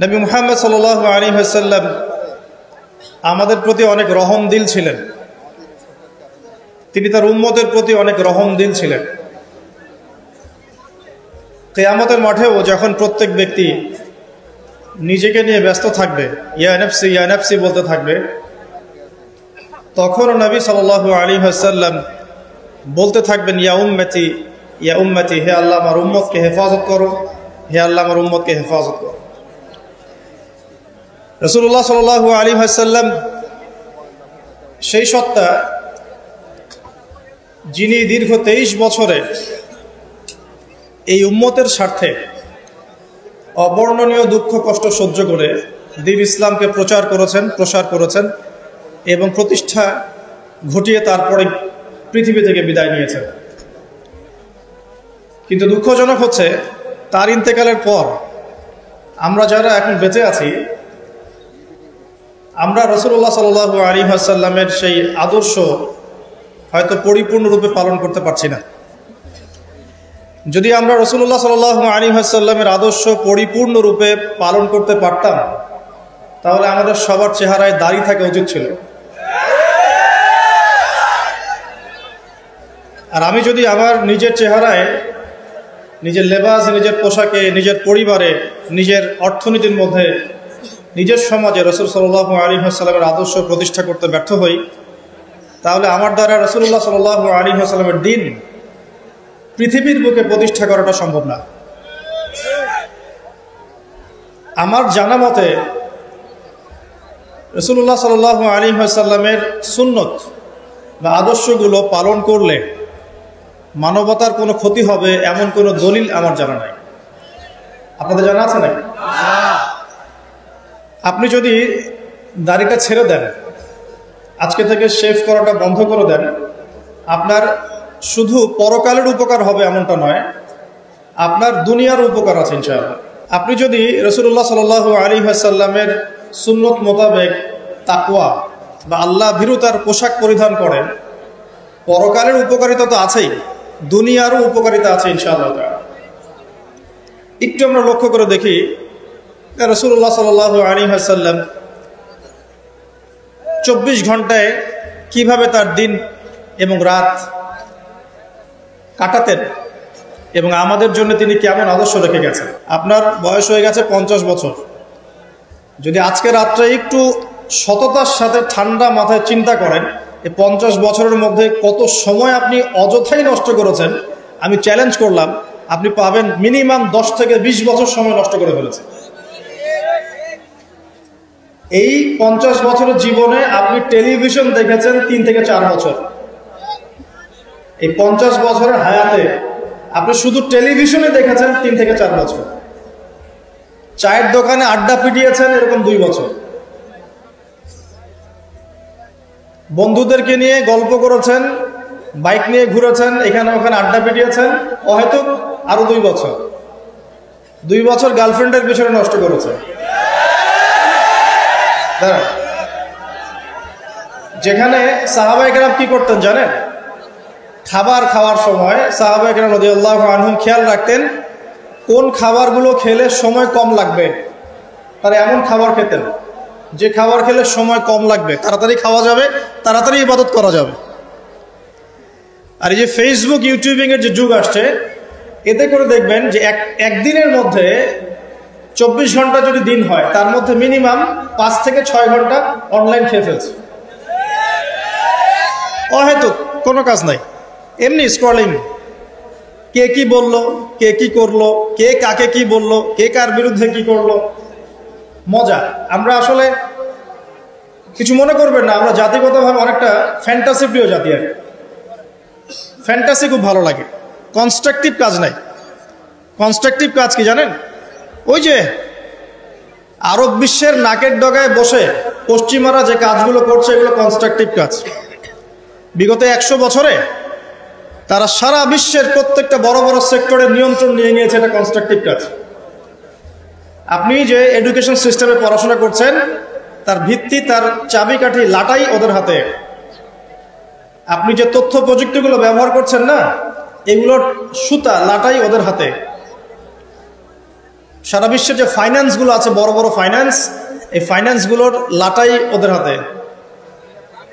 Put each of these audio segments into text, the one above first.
নবী মুহাম্মদ সাল্লাল্লাহু আলাইহি ওয়াসাল্লাম আমাদের প্রতি অনেক রহমদিল ছিলেন। তিনি তার উম্মতের প্রতি অনেক রহমদিল ছিলেন। কিয়ামতের মাঠেও যখন প্রত্যেক ব্যক্তি নিজেকে নিয়ে ব্যস্ত থাকবে, ইয়া নাফসি বলতে থাকবে, তখন নবী সাল্লাল্লাহু আলাইহি ওয়াসাল্লাম বলতে থাকবেন, ইয়া উম্মতি, হে আল্লাহ আমার উম্মতকে হেফাজত করো, হে আল্লাহ আমার উম্মতকে হেফাজত করো। রাসূলুল্লাহ সাল্লাল্লাহু আলাইহি ওয়াসাল্লাম সেই সত্তা যিনি দীর্ঘ 23 বছরে এই উম্মতের স্বার্থে অবর্ণনীয় দুঃখ কষ্ট সহ্য করে দ্বীন ইসলামকে প্রসার করেছেন এবং প্রতিষ্ঠা ঘটিয়ে তারপরে পৃথিবী থেকে বিদায় নিয়েছেন। কিন্তু দুঃখজনক হচ্ছে তার ইন্তেকালের পর আমরা যারা এখন বেঁচে আছি, আমরা রাসূলুল্লাহ সাল্লাল্লাহু আলাইহি ওয়াসাল্লামের সেই আদর্শ হয়তো পরিপূর্ণরূপে পালন করতে পারছি না। যদি আমরা রাসূলুল্লাহ সাল্লাল্লাহু আলাইহি ওয়াসাল্লামের আদর্শ পরিপূর্ণরূপে পালন করতে পারতাম, তাহলে আমাদের সবার চেহারায় দাড়ি থাকা উচিত ছিল। আর আমি যদি আমার নিজের চেহারায়, নিজের লেবাস, নিজের পোশাকে, নিজের পরিবারে, নিজের অর্থনীতির মধ্যে, নিজের সমাজে রাসূল সাল্লাল্লাহু আলাইহি ওয়াসাল্লামের আদর্শ প্রতিষ্ঠা করতে ব্যর্থ হই, তাহলে আমার দ্বারা রাসূলুল্লাহ সাল্লাল্লাহু আলাইহি ওয়াসাল্লামের দ্বীন পৃথিবীর বুকে প্রতিষ্ঠা করাটা সম্ভব না। আমার জানা মতে রাসূলুল্লাহ সাল্লাল্লাহু আলাইহি ওয়াসাল্লামের সুন্নত বা আদর্শগুলো পালন করলে মানবতার কোনো ক্ষতি হবে এমন কোনো দলিল আমার জানা নাই। আপনাদের জানা আছে নাকি? আপনি যদি দাড়িটা ছেড়ে দেন, আজকে থেকে শেভ করাটা বন্ধ করে দেন, আপনার শুধু পরকালের উপকার হবে এমনটা নয়, আপনার দুনিয়ার উপকার আছে ইনশাআল্লাহ। আপনি যদি রাসূলুল্লাহ সাল্লাল্লাহু আলাইহি ওয়াসাল্লামের সুন্নত মোতাবেক তাকওয়া বা আল্লাহ ভীরুতার পোশাক পরিধান করেন, পরকালের উপকারিতা তো আছেই, দুনিয়ারও উপকারিতা আছে ইনশাআল্লাহ। একটু আমরা লক্ষ্য করে দেখি রাসূলুল্লাহ সাল্লাল্লাহু আলাইহি ওয়াসাল্লাম 24 ঘন্টায় কিভাবে তার দিন এবং রাত কাটাতেন এবং আমাদের জন্য তিনি কেমন আদর্শ রেখে গেছেন। আপনার বয়স হয়ে গেছে 50 বছর। যদি আজকে রাত্রে একটু সততার সাথে ঠান্ডা মাথায় চিন্তা করেন, এই 50 বছরের মধ্যে কত সময় আপনি অযথাই নষ্ট করেছেন, আমি চ্যালেঞ্জ করলাম আপনি পাবেন মিনিমাম 10 থেকে 20 বছর সময় নষ্ট করে ফেলেছেন। এই 50 বছরের জীবনে আপনি টেলিভিশন দেখেছেন 3 থেকে 4 বছর। এই 50 বছরের হায়াতে আপনি শুধু টেলিভিশনে দেখেছেন 3 থেকে 4 বছর। চায়ের দোকানে আড্ডা পিটিয়েছেন এরকম 2 বছর। বন্ধুদেরকে নিয়ে গল্প করেছেন, বাইক নিয়ে ঘুরেছেন, এখানে ওখানে আড্ডা পিটিয়েছেন, হয়তো আরো 2 বছর। 2 বছর গার্লফ্রেন্ডের পিছনে নষ্ট করেছেন। যেখানে সাহাবায়ে কেরাম কি করতেন জানেন? খাবার খাওয়ার সময় সাহাবায়ে কেরাম রাদিয়াল্লাহু আনহুম খেয়াল রাখতেন কোন খাবারগুলো খেলে সময় কম লাগবে, তারা এমন খাবার খেতেন যে খাবার খেলে সময় কম লাগবে, তাড়াতাড়ি খাওয়া যাবে, তাড়াতাড়ি ইবাদত করা যাবে। আর এই যে ফেসবুক ইউটিউবিং এর যে যুগ আসছে, এতে করে দেখবেন যে একদিনের মধ্যে 24 ঘন্টা যদি দিন হয়, তার মধ্যে মিনিমাম 5 থেকে 6 ঘন্টা অনলাইন খেয়ে ফেলছে। অহেতুক কোনো কাজ নাই, এমনি স্ক্রলিং। কে কি বলল, কে কি করলো, কে কাকে কি বলল, কে কার বিরুদ্ধে কি করলো, মজা। আমরা আসলে কিছু মনে করবেন না, আমরা জাতিগতভাবে অনেকটা ফ্যান্টাসি প্রিয় জাতি। আর ফ্যান্টাসি খুব ভালো লাগে, কনস্ট্রাকটিভ কাজ নাই। কনস্ট্রাকটিভ কাজ কি জানেন? ওই যে আরব বিশ্বের নাকের ডগায় বসে পশ্চিমারা যে কাজগুলো করছে, এগুলো কনস্ট্রাকটিভ কাজ। বিগত 100 বছরে তারা সারা বিশ্বের প্রত্যেকটা বড় বড় সেক্টরের নিয়ন্ত্রণ নিয়ে নিয়েছে, এটা কনস্ট্রাকটিভ কাজ। আপনি যে এডুকেশন সিস্টেমে পড়াশোনা করছেন, তার ভিত্তি, তার চাবিকাঠি, লাটাই ওদের হাতে। আপনি যে তথ্য প্রযুক্তিগুলো ব্যবহার করছেন না, এগুলোর সুতা, লাটাই ওদের হাতে। সারা বিশ্বের যে ফাইন্যান্সগুলো আছে, বড় বড় ফাইন্যান্স, এই ফাইন্যান্সগুলোর লাটাই ওদের হাতে।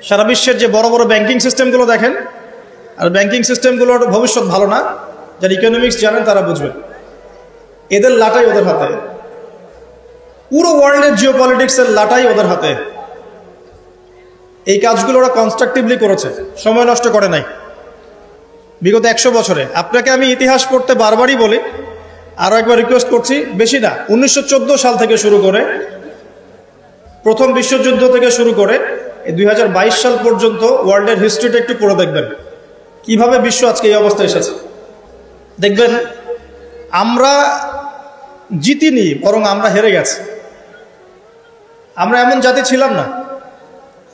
সারা বিশ্বের যে বড় বড় ব্যাংকিং সিস্টেমগুলো দেখেন, আর ব্যাংকিং সিস্টেমগুলোর ভবিষ্যৎ ভালো না, যারা ইকোনমিক্স জানেন তারা বুঝবেন। এদের লাটাই ওদের হাতে, পুরো ওয়ার্ল্ডের জিও পলিটিক্সের লাটাই ওদের হাতে। এই কাজগুলো ওরা কনস্ট্রাকটিভলি করেছে, সময় নষ্ট করে নাই বিগত 100 বছরে। আপনাকে আমি ইতিহাস পড়তে বারবারই বলি, আরও একবার রিকোয়েস্ট করছি, বেশি না, 1914 সাল থেকে শুরু করে, প্রথম বিশ্বযুদ্ধ থেকে শুরু করে 2022 সাল পর্যন্ত ওয়ার্ল্ডের হিস্ট্রিটা একটু পড়ে দেখবেন, কিভাবে বিশ্ব আজকে এই অবস্থায় এসেছে। দেখবেন আমরা জিতিনি, বরং আমরা হেরে গেছি। আমরা এমন জাতি ছিলাম না।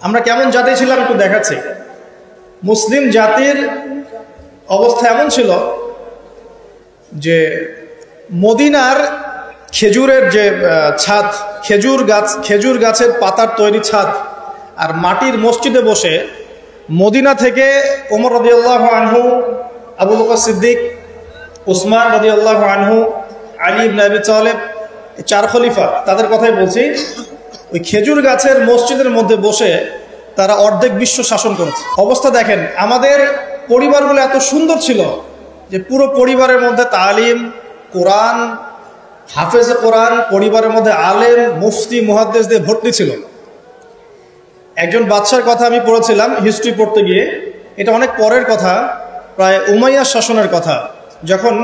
আমরা কেমন জাতি ছিলাম একটু দেখাচ্ছি। মুসলিম জাতির অবস্থা এমন ছিল যে মদিনার খেজুরের যে ছাদ, খেজুর গাছের পাতার তৈরি ছাদ, আর মাটির মসজিদে বসে মদিনা থেকে ওমর রাদিয়াল্লাহু আনহু, আবু বকর সিদ্দিক, উসমান রাদিয়াল্লাহু আনহু, আলী ইবনে আবি তালেব, 4 খলিফা, তাদের কথাই বলছি। ওই খেজুর গাছের মসজিদের মধ্যে বসে তারা অর্ধেক বিশ্ব শাসন করেছে। অবস্থা দেখেন, আমাদের পরিবারগুলো এত সুন্দর ছিল যে পুরো পরিবারের মধ্যে তালিম, কোরআন, হাফেজে কোরআন, পরিবারের মধ্যে আলেম, মুফতি, মুহাদ্দিস দিয়ে ভর্তি ছিল। একজন বাদশার কথা আমি পড়েছিলাম হিস্ট্রি পড়তে গিয়ে, এটা অনেক পরের কথা, প্রায় উমাইয়ার শাসনের কথা। যখন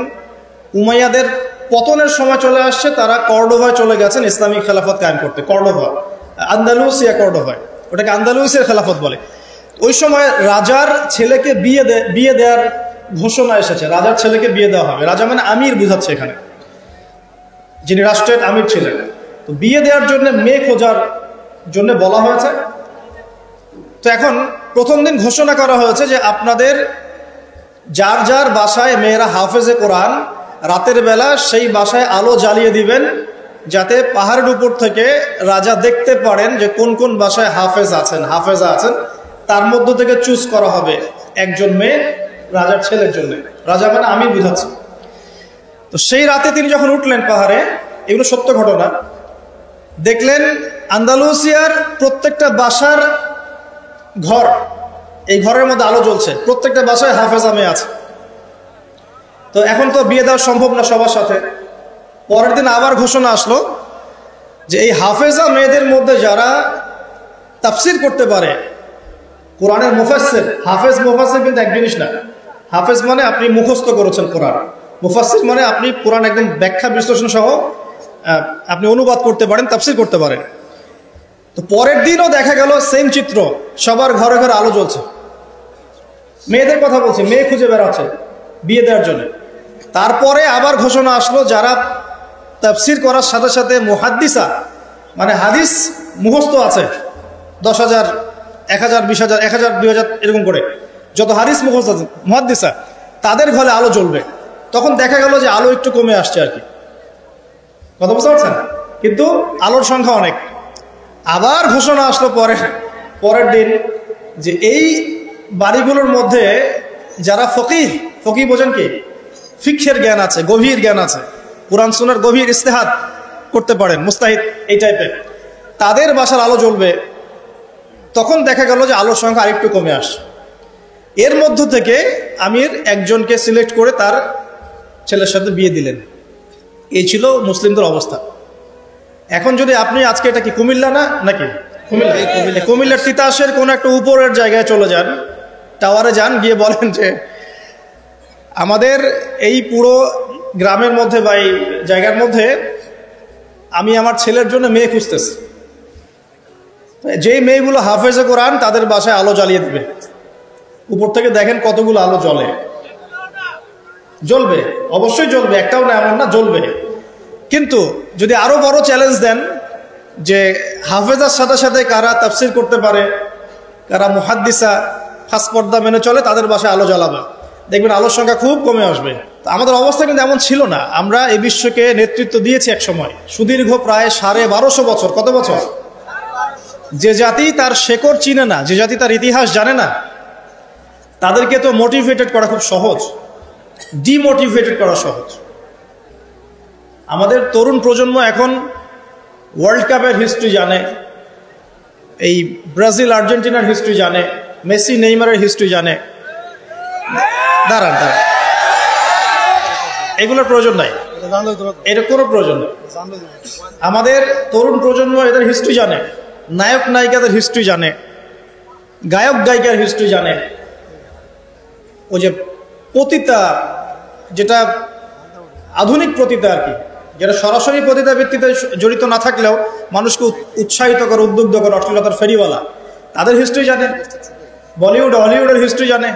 উমাইয়াদের পতনের সময় চলে আসছে, তারা কর্ডোভায় চলে গেছেন ইসলামিক খেলাফত কায়েম করতে। কর্ডোভা, আন্দালুসিয়া কর্ডোভায়, ওটাকে আন্দালুসিয়ার খেলাফত বলে। ওই সময় রাজার ছেলেকে বিয়ে দেওয়ার ঘোষণা এসেছে, রাজার ছেলেকে বিয়ে দেওয়া হবে। রাজা মানে আমির বুঝাচ্ছে এখানে, যিনি রাষ্ট্রের আমির ছিলেন। তো বিয়ে দেওয়ার জন্য মেয়ে খোঁজার জন্য বলা হয়েছে। তো এখন প্রথম দিন ঘোষণা করা হয়েছে যে আপনাদের যার যার বাসায় মেয়েরা হাফেজে কোরআন, রাতের বেলা সেই বাসায় আলো জ্বালিয়ে দিবেন, যাতে পাহাড়ের উপর থেকে রাজা দেখতে পারেন যে কোন কোন বাসায় হাফেজা আছেন। তার মধ্য থেকে চুজ করা হবে একজন মেয়ে রাজার ছেলের জন্য। রাজা মানে আমি বুঝাচ্ছি। তো সেই রাতে তিনি যখন উঠলেন পাহাড়ে, এগুলো সত্য ঘটনা, দেখলেন আন্দালুসিয়ার প্রত্যেকটা বাসার ঘর, এই ঘরের মধ্যে আলো জ্বলছে, প্রত্যেকটা বাসায় হাফেজা মেয়ে আছে। তো এখন তো বিয়ে দেওয়া সম্ভব না সবার সাথে। পরের দিন আবার ঘোষণা আসলো যে এই হাফেজা মেয়েদের মধ্যে যারা তাফসির করতে পারে, কোরআনের মুফাসসির, হাফেজ মুফাসসির কিন্তু এক জিনিস না। হাফেজ মানে আপনি মুখস্থ করেছেন কোরআন, মুফাসসির মানে আপনি কোরআন একদম ব্যাখ্যা বিশ্লেষণ সহ আপনি অনুবাদ করতে পারেন, তাফসির করতে পারেন। তো পরের দিনও দেখা গেল সেম চিত্র, সবার ঘরে ঘরে আলো জ্বলছে। মেয়েদের কথা বলছে, মেয়ে খুঁজে বেড়াচ্ছে বিয়ে দেওয়ার জন্য। তারপরে আবার ঘোষণা আসলো যারা তাফসির করার সাথে সাথে মুহাদ্দিসা, মানে হাদিস মুখস্থ আছে, 10,000, 1,000, 20,000, 1,000, 2,000 এরকম করে যত হাদিস মুখস্থ আছে মুহাদ্দিসা, তাদের ঘরে আলো জ্বলবে। তখন দেখা গেল যে আলো একটু কমে আসছে আর কি, কথা বুঝতে পারছেন, কিন্তু আলোর সংখ্যা অনেক। আবার ঘোষণা আসলো পরের দিন যে এই বাড়িগুলোর মধ্যে যারা ফকিহ বোঝেন কি, ফিকহের জ্ঞান আছে, গভীর জ্ঞান আছে, কুরআন সুন্নাহর গভীর ইস্তেহাদ করতে পারেন, মুস্তাহিদ এই টাইপের, তাদের বাসার আলো জ্বলবে। তখন দেখা গেল যে আলোর সংখ্যা আরেকটু কমে আসে। এর মধ্য থেকে আমির একজনকে সিলেক্ট করে তার ছেলের সাথে বিয়ে দিলেন। এই ছিল মুসলিমদের অবস্থা। এখন যদি আপনি আজকে, এটা কি কুমিল্লা না নাকি? কুমিল্লার তিতাসের কোন একটা উপরের জায়গায় চলে যান, টাওয়ারে যান, গিয়ে বলেন যে আমাদের এই পুরো গ্রামের মধ্যে বা এই জায়গার মধ্যে আমি আমার ছেলের জন্য মেয়ে খুঁজতেছি। যেই মেয়েগুলো হাফেজে কোরআন, তাদের বাসায় আলো জ্বালিয়ে দিবে। উপর থেকে দেখেন কতগুলো আলো জ্বলবে, অবশ্যই জ্বলবে, একটাও না এমন না, জ্বলবে। কিন্তু যদি আরো বড় চ্যালেঞ্জ দেন যে হাফেজার সাথে সাথে কারা তাফসির করতে পারে, কারা মুহাদ্দিসা, খাস পর্দা মেনে চলে, তাদের বাসায় আলো জ্বালাবে, দেখবেন আলোর সংখ্যা খুব কমে আসবে। আমাদের অবস্থা কিন্তু এমন ছিল না। আমরা এই বিশ্বকে নেতৃত্ব দিয়েছি এক সময়, সুদীর্ঘ প্রায় 1250 বছর। কত বছর? যে জাতি তার শেকড় চিনে না, যে জাতি তার ইতিহাস জানে না, তাদেরকে তো মোটিভেটেড করা খুব সহজ, ডিমোটিভেটেড করা সহজ। আমাদের তরুণ প্রজন্ম এখন ওয়ার্ল্ড কাপের হিস্ট্রি জানে, এই ব্রাজিল আর্জেন্টিনার হিস্ট্রি জানে, মেসি নেইমারের হিস্ট্রি জানে। দাঁড়ান, এগুলোর প্রয়োজন নাই, এটা কোনো প্রয়োজন নেই। আমাদের তরুণ প্রজন্ম এদের হিস্ট্রি জানে, নায়ক নায়িকাদের হিস্ট্রি জানে, গায়ক গায়িকার হিস্ট্রি জানে। ওই যে পতিতা, যেটা আধুনিক পতিতা আর কি, যেটা সরাসরি পতিতা ভিত্তিতে জড়িত না থাকলেও মানুষকে উৎসাহিত করে, উদ্বুদ্ধ করে, অশ্লীলতার ফেরিওয়ালা, তাদের হিস্ট্রি জানে। বলিউড হলিউডের হিস্ট্রি জানে।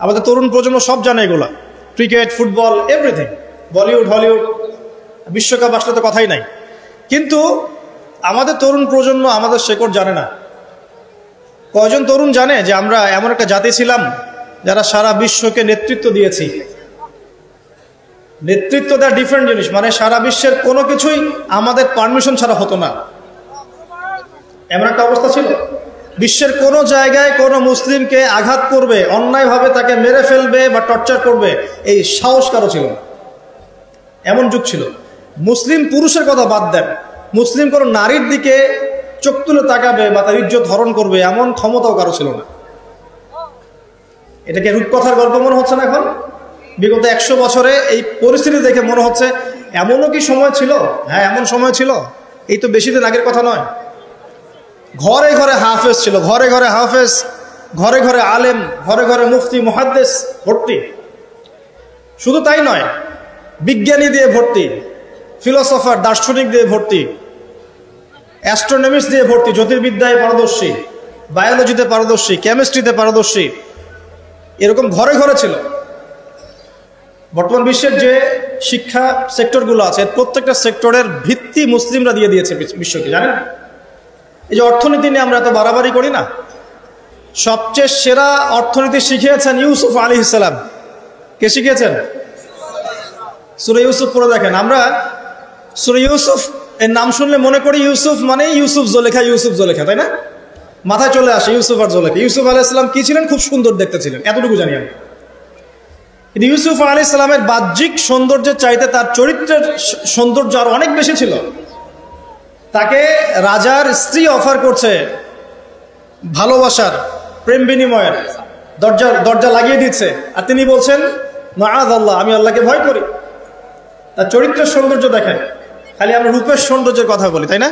আমাদের তরুণ প্রজন্ম সব জানে এগুলা, cricket, football, everything. Bollywood Hollywood, বিশ্বকাপ আসলে তো কথাই নাই। কিন্তু আমাদের তরুণ প্রজন্ম আমাদের শেকড় জানে না। কয়জন তরুণ জানে যে আমরা এমন একটা জাতি ছিলাম যারা সারা বিশ্বকে নেতৃত্ব দিয়েছি? নেতৃত্ব দেওয়া ডিফারেন্ট জিনিস, মানে সারা বিশ্বের কোনো কিছুই আমাদের পারমিশন ছাড়া হতো না, এমন একটা অবস্থা ছিল। বিশ্বের কোনো জায়গায় কোনো মুসলিমকে আঘাত করবে, অন্যায়ভাবে তাকে মেরে ফেলবে বা টর্চার করবে, এই সাহস কারো ছিল না। এমন যুগ ছিল। মুসলিম পুরুষের কথা বাদ দেন, মুসলিম কোনো নারীর দিকে চোখ তুলে তাকাবে বা তার ইজ্জত হরণ করবে এমন ক্ষমতাও কারো ছিল না। এটাকে রূপকথার গল্প মনে হচ্ছে না এখন? বিগত 100 বছরে এই পরিস্থিতি দেখে মনে হচ্ছে এমনও কি সময় ছিল? হ্যাঁ, এমন সময় ছিল। এই তো বেশি দিন আগের কথা নয়। ঘরে ঘরে হাফেজ ছিল, ঘরে ঘরে হাফেজ, ঘরে ঘরে আলেম, ঘরে ঘরে মুফতি মুহাদ্দিস ভর্তি। শুধু তাই নয়, বিজ্ঞানী দিয়ে ভর্তি, ফিলোসফার দার্শনিক দিয়ে ভর্তি, অ্যাস্ট্রোনমিস্ট দিয়ে ভর্তি, জ্যোতির্বিদ্যায় পারদর্শী, বায়োলজিতে পারদর্শী, কেমিস্ট্রিতে পারদর্শী, এরকম ঘরে ঘরে ছিল। বর্তমান বিশ্বের যে শিক্ষা সেক্টরগুলো আছে, প্রত্যেকটা সেক্টরের ভিত্তি মুসলিমরা দিয়ে দিয়েছে বিশ্বকে, জানেন? এই যে অর্থনীতি নিয়ে আমরা এত বাড়াবাড়ি করি না, সবচেয়ে সেরা অর্থনীতি শিখিয়েছেন ইউসুফ আলাইহিস সালাম। কে শিখিয়েছেন? সূরা ইউসুফ পড়ে দেখেন। আমরা সূরা ইউসুফ এর নাম শুনলে মনে করি ইউসুফ মানে ইউসুফ জোলেখা, ইউসুফ জোলেখা, তাই না? মাথায় চলে আসে ইউসুফ আর জোলেখা। ইউসুফ আলাইহিস সালাম কি ছিলেন? খুব সুন্দর দেখতে ছিলেন, এতটুকু জানি আমি। কিন্তু ইউসুফ আলাইহিস সালামের বাহ্যিক সৌন্দর্যের চাইতে তার চরিত্রের সৌন্দর্য আরো অনেক বেশি ছিল। তাকে রাজার স্ত্রী অফার করছে ভালোবাসার, প্রেম বিনিময়ের, দরজা লাগিয়ে দিচ্ছে, আর তিনি বলছেন মাআযাল্লাহ, আমি আল্লাহকে ভয় করি। তার চরিত্রের সৌন্দর্য দেখেন। খালি আমরা রূপের সৌন্দর্যের কথা বলি, তাই না?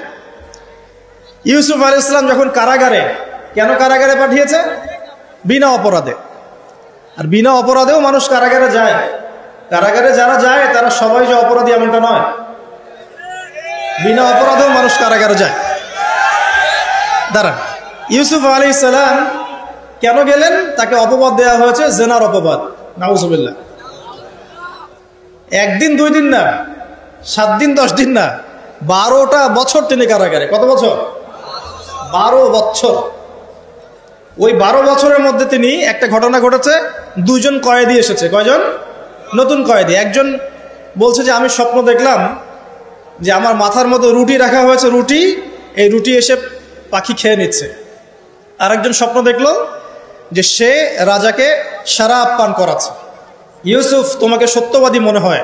ইউসুফ আলাইহিস সালাম যখন কারাগারে, কেন কারাগারে পাঠিয়েছে? বিনা অপরাধে। আর বিনা অপরাধেও মানুষ কারাগারে যায়। কারাগারে যারা যায় তারা সবাই যে অপরাধী এমনটা নয়, বিনা অপরাধেও মানুষ কারাগারে যায়। দাঁড়ান, ইউসুফ আলাইহিস সালাম কেন গেলেন? তাকে অপবাদ দেওয়া হয়েছে, জেনার অপবাদ, নাউজুবিল্লাহ। 1 দিন 2 দিন না, 7 দিন 10 দিন না, 12টা বছর তিনি কারাগারে। কত বছর? 12 বছর। ওই 12 বছরের মধ্যে তিনি একটা ঘটনা ঘটেছে, 2 জন কয়েদি এসেছে। কয়জন? নতুন কয়েদি। একজন বলছে যে আমি স্বপ্ন দেখলাম যে আমার মাথার মধ্যে রুটি রাখা হয়েছে, এই রুটি এসে পাখি খেয়ে নিচ্ছে। আরেকজন স্বপ্ন দেখলো যে সে রাজাকে শরাব পান করাচ্ছে। ইউসুফ, তোমাকে সত্যবাদী মনে হয়,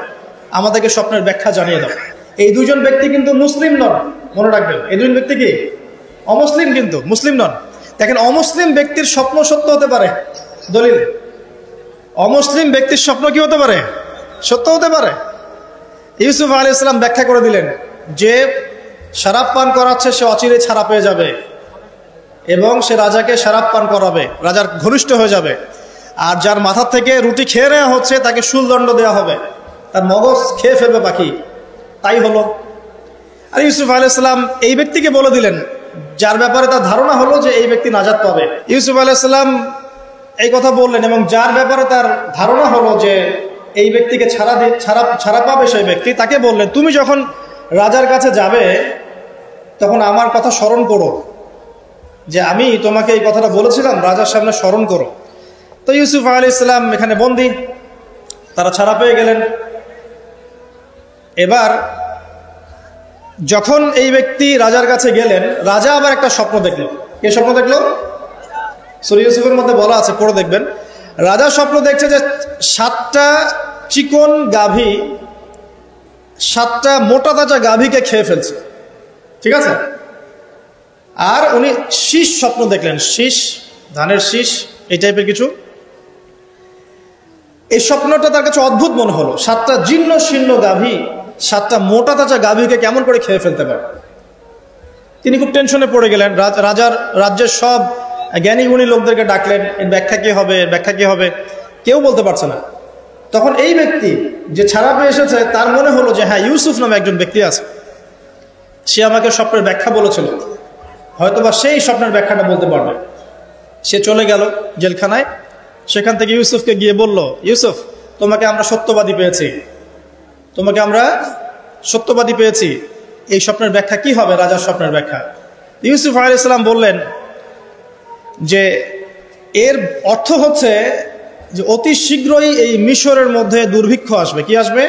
আমাদেরকে স্বপ্নের ব্যাখ্যা জানিয়ে দাও। এই 2 জন ব্যক্তি কিন্তু মুসলিম নন, মনে রাখবেন। এই 2 জন ব্যক্তি কি? অমুসলিম, কিন্তু মুসলিম নন। দেখেন, অমুসলিম ব্যক্তির স্বপ্ন সত্য হতে পারে। দলিল, অমুসলিম ব্যক্তির স্বপ্ন কি হতে পারে? সত্য হতে পারে। ইউসুফ আলাইহিস সালাম ব্যাখ্যা করে দিলেন যে শরাব পান করাচ্ছে সে অচিরে ছাড়া পেয়ে যাবে এবং সে রাজাকে শরাব পান করাবে, রাজার ঘনিষ্ঠ হয়ে যাবে। আর যার মাথা থেকে রুটি খেয়ে নেওয়া হচ্ছে তাকে শুলদণ্ড দেওয়া হবে, তার মগজ খেয়ে ফেলবে পাখি। তাই হলো। আর ইউসুফ আলাইহিস সালাম এই ব্যক্তিকে বলে দিলেন, যার ব্যাপারে তার ধারণা হলো যে এই ব্যক্তি নাজাত পাবে। ইউসুফ আলাইহিস সালাম এই কথা বললেন এবং যার ব্যাপারে তার ধারণা হলো যে এই ব্যক্তিকে ছাড়া পাবে সেই ব্যক্তি, তাকে বললেন তুমি যখন রাজার কাছে যাবে তখন আমার কথা স্মরণ করো, যে আমি তোমাকে এই কথাটা বলেছিলাম, রাজার সামনে স্মরণ করো। তো ইউসুফ আলাইহিস সালাম এখানে বন্দী, তারা ছাড়া পেয়ে গেলেন। এবার যখন এই ব্যক্তি রাজার কাছে গেলেন, রাজা আবার একটা স্বপ্ন দেখলো। কে স্বপ্ন দেখলো? সূরা ইউসুফের মধ্যে বলা আছে, পড়ে দেখবেন। রাজা স্বপ্ন দেখছে যে 7টা চিকন গাভী 7টা মোটা তাজা গাভীকে খেয়ে ফেলছে, ঠিক আছে? আর উনি শীষ স্বপ্ন দেখলেন, শীষ, ধানের শীষ, এই টাইপের কিছু। এই স্বপ্নটা তার কাছে অদ্ভুত মনে হলো। 7টা জীর্ণ শীর্ণ গাভী 7টা মোটা তাজা গাভীকে কেমন করে খেয়ে ফেলতে পারে? তিনি খুব টেনশনে পড়ে গেলেন। রাজ্যের সব জ্ঞানী গুণী লোকদেরকে ডাকলেন, এর ব্যাখ্যা কি হবে, এর ব্যাখ্যা কি হবে, কেউ বলতে পারছে না। তখন এই ব্যক্তি যে ছাড়া পেয়ে এসেছে, তার মনে হলো যে হ্যাঁ, ইউসুফ নামে একজন ব্যক্তি আছে, সে আমাকে স্বপ্নের ব্যাখ্যা বলেছিল, হয়তোবা সেই স্বপ্নের ব্যাখ্যাটা বলতে পারবে। সে চলে গেল জেলখানায়, সেখান থেকে ইউসুফকে গিয়ে বলল, ইউসুফ, তোমাকে আমরা সত্যবাদী পেয়েছি, তোমাকে আমরা সত্যবাদী পেয়েছি, এই স্বপ্নের ব্যাখ্যা কি হবে, রাজার স্বপ্নের ব্যাখ্যা। ইউসুফ আলাইহিস সালাম বললেন যে এর অর্থ হচ্ছে যে অতি শীঘ্রই এই মিশরের মধ্যে দুর্ভিক্ষ আসবে। কি আসবে?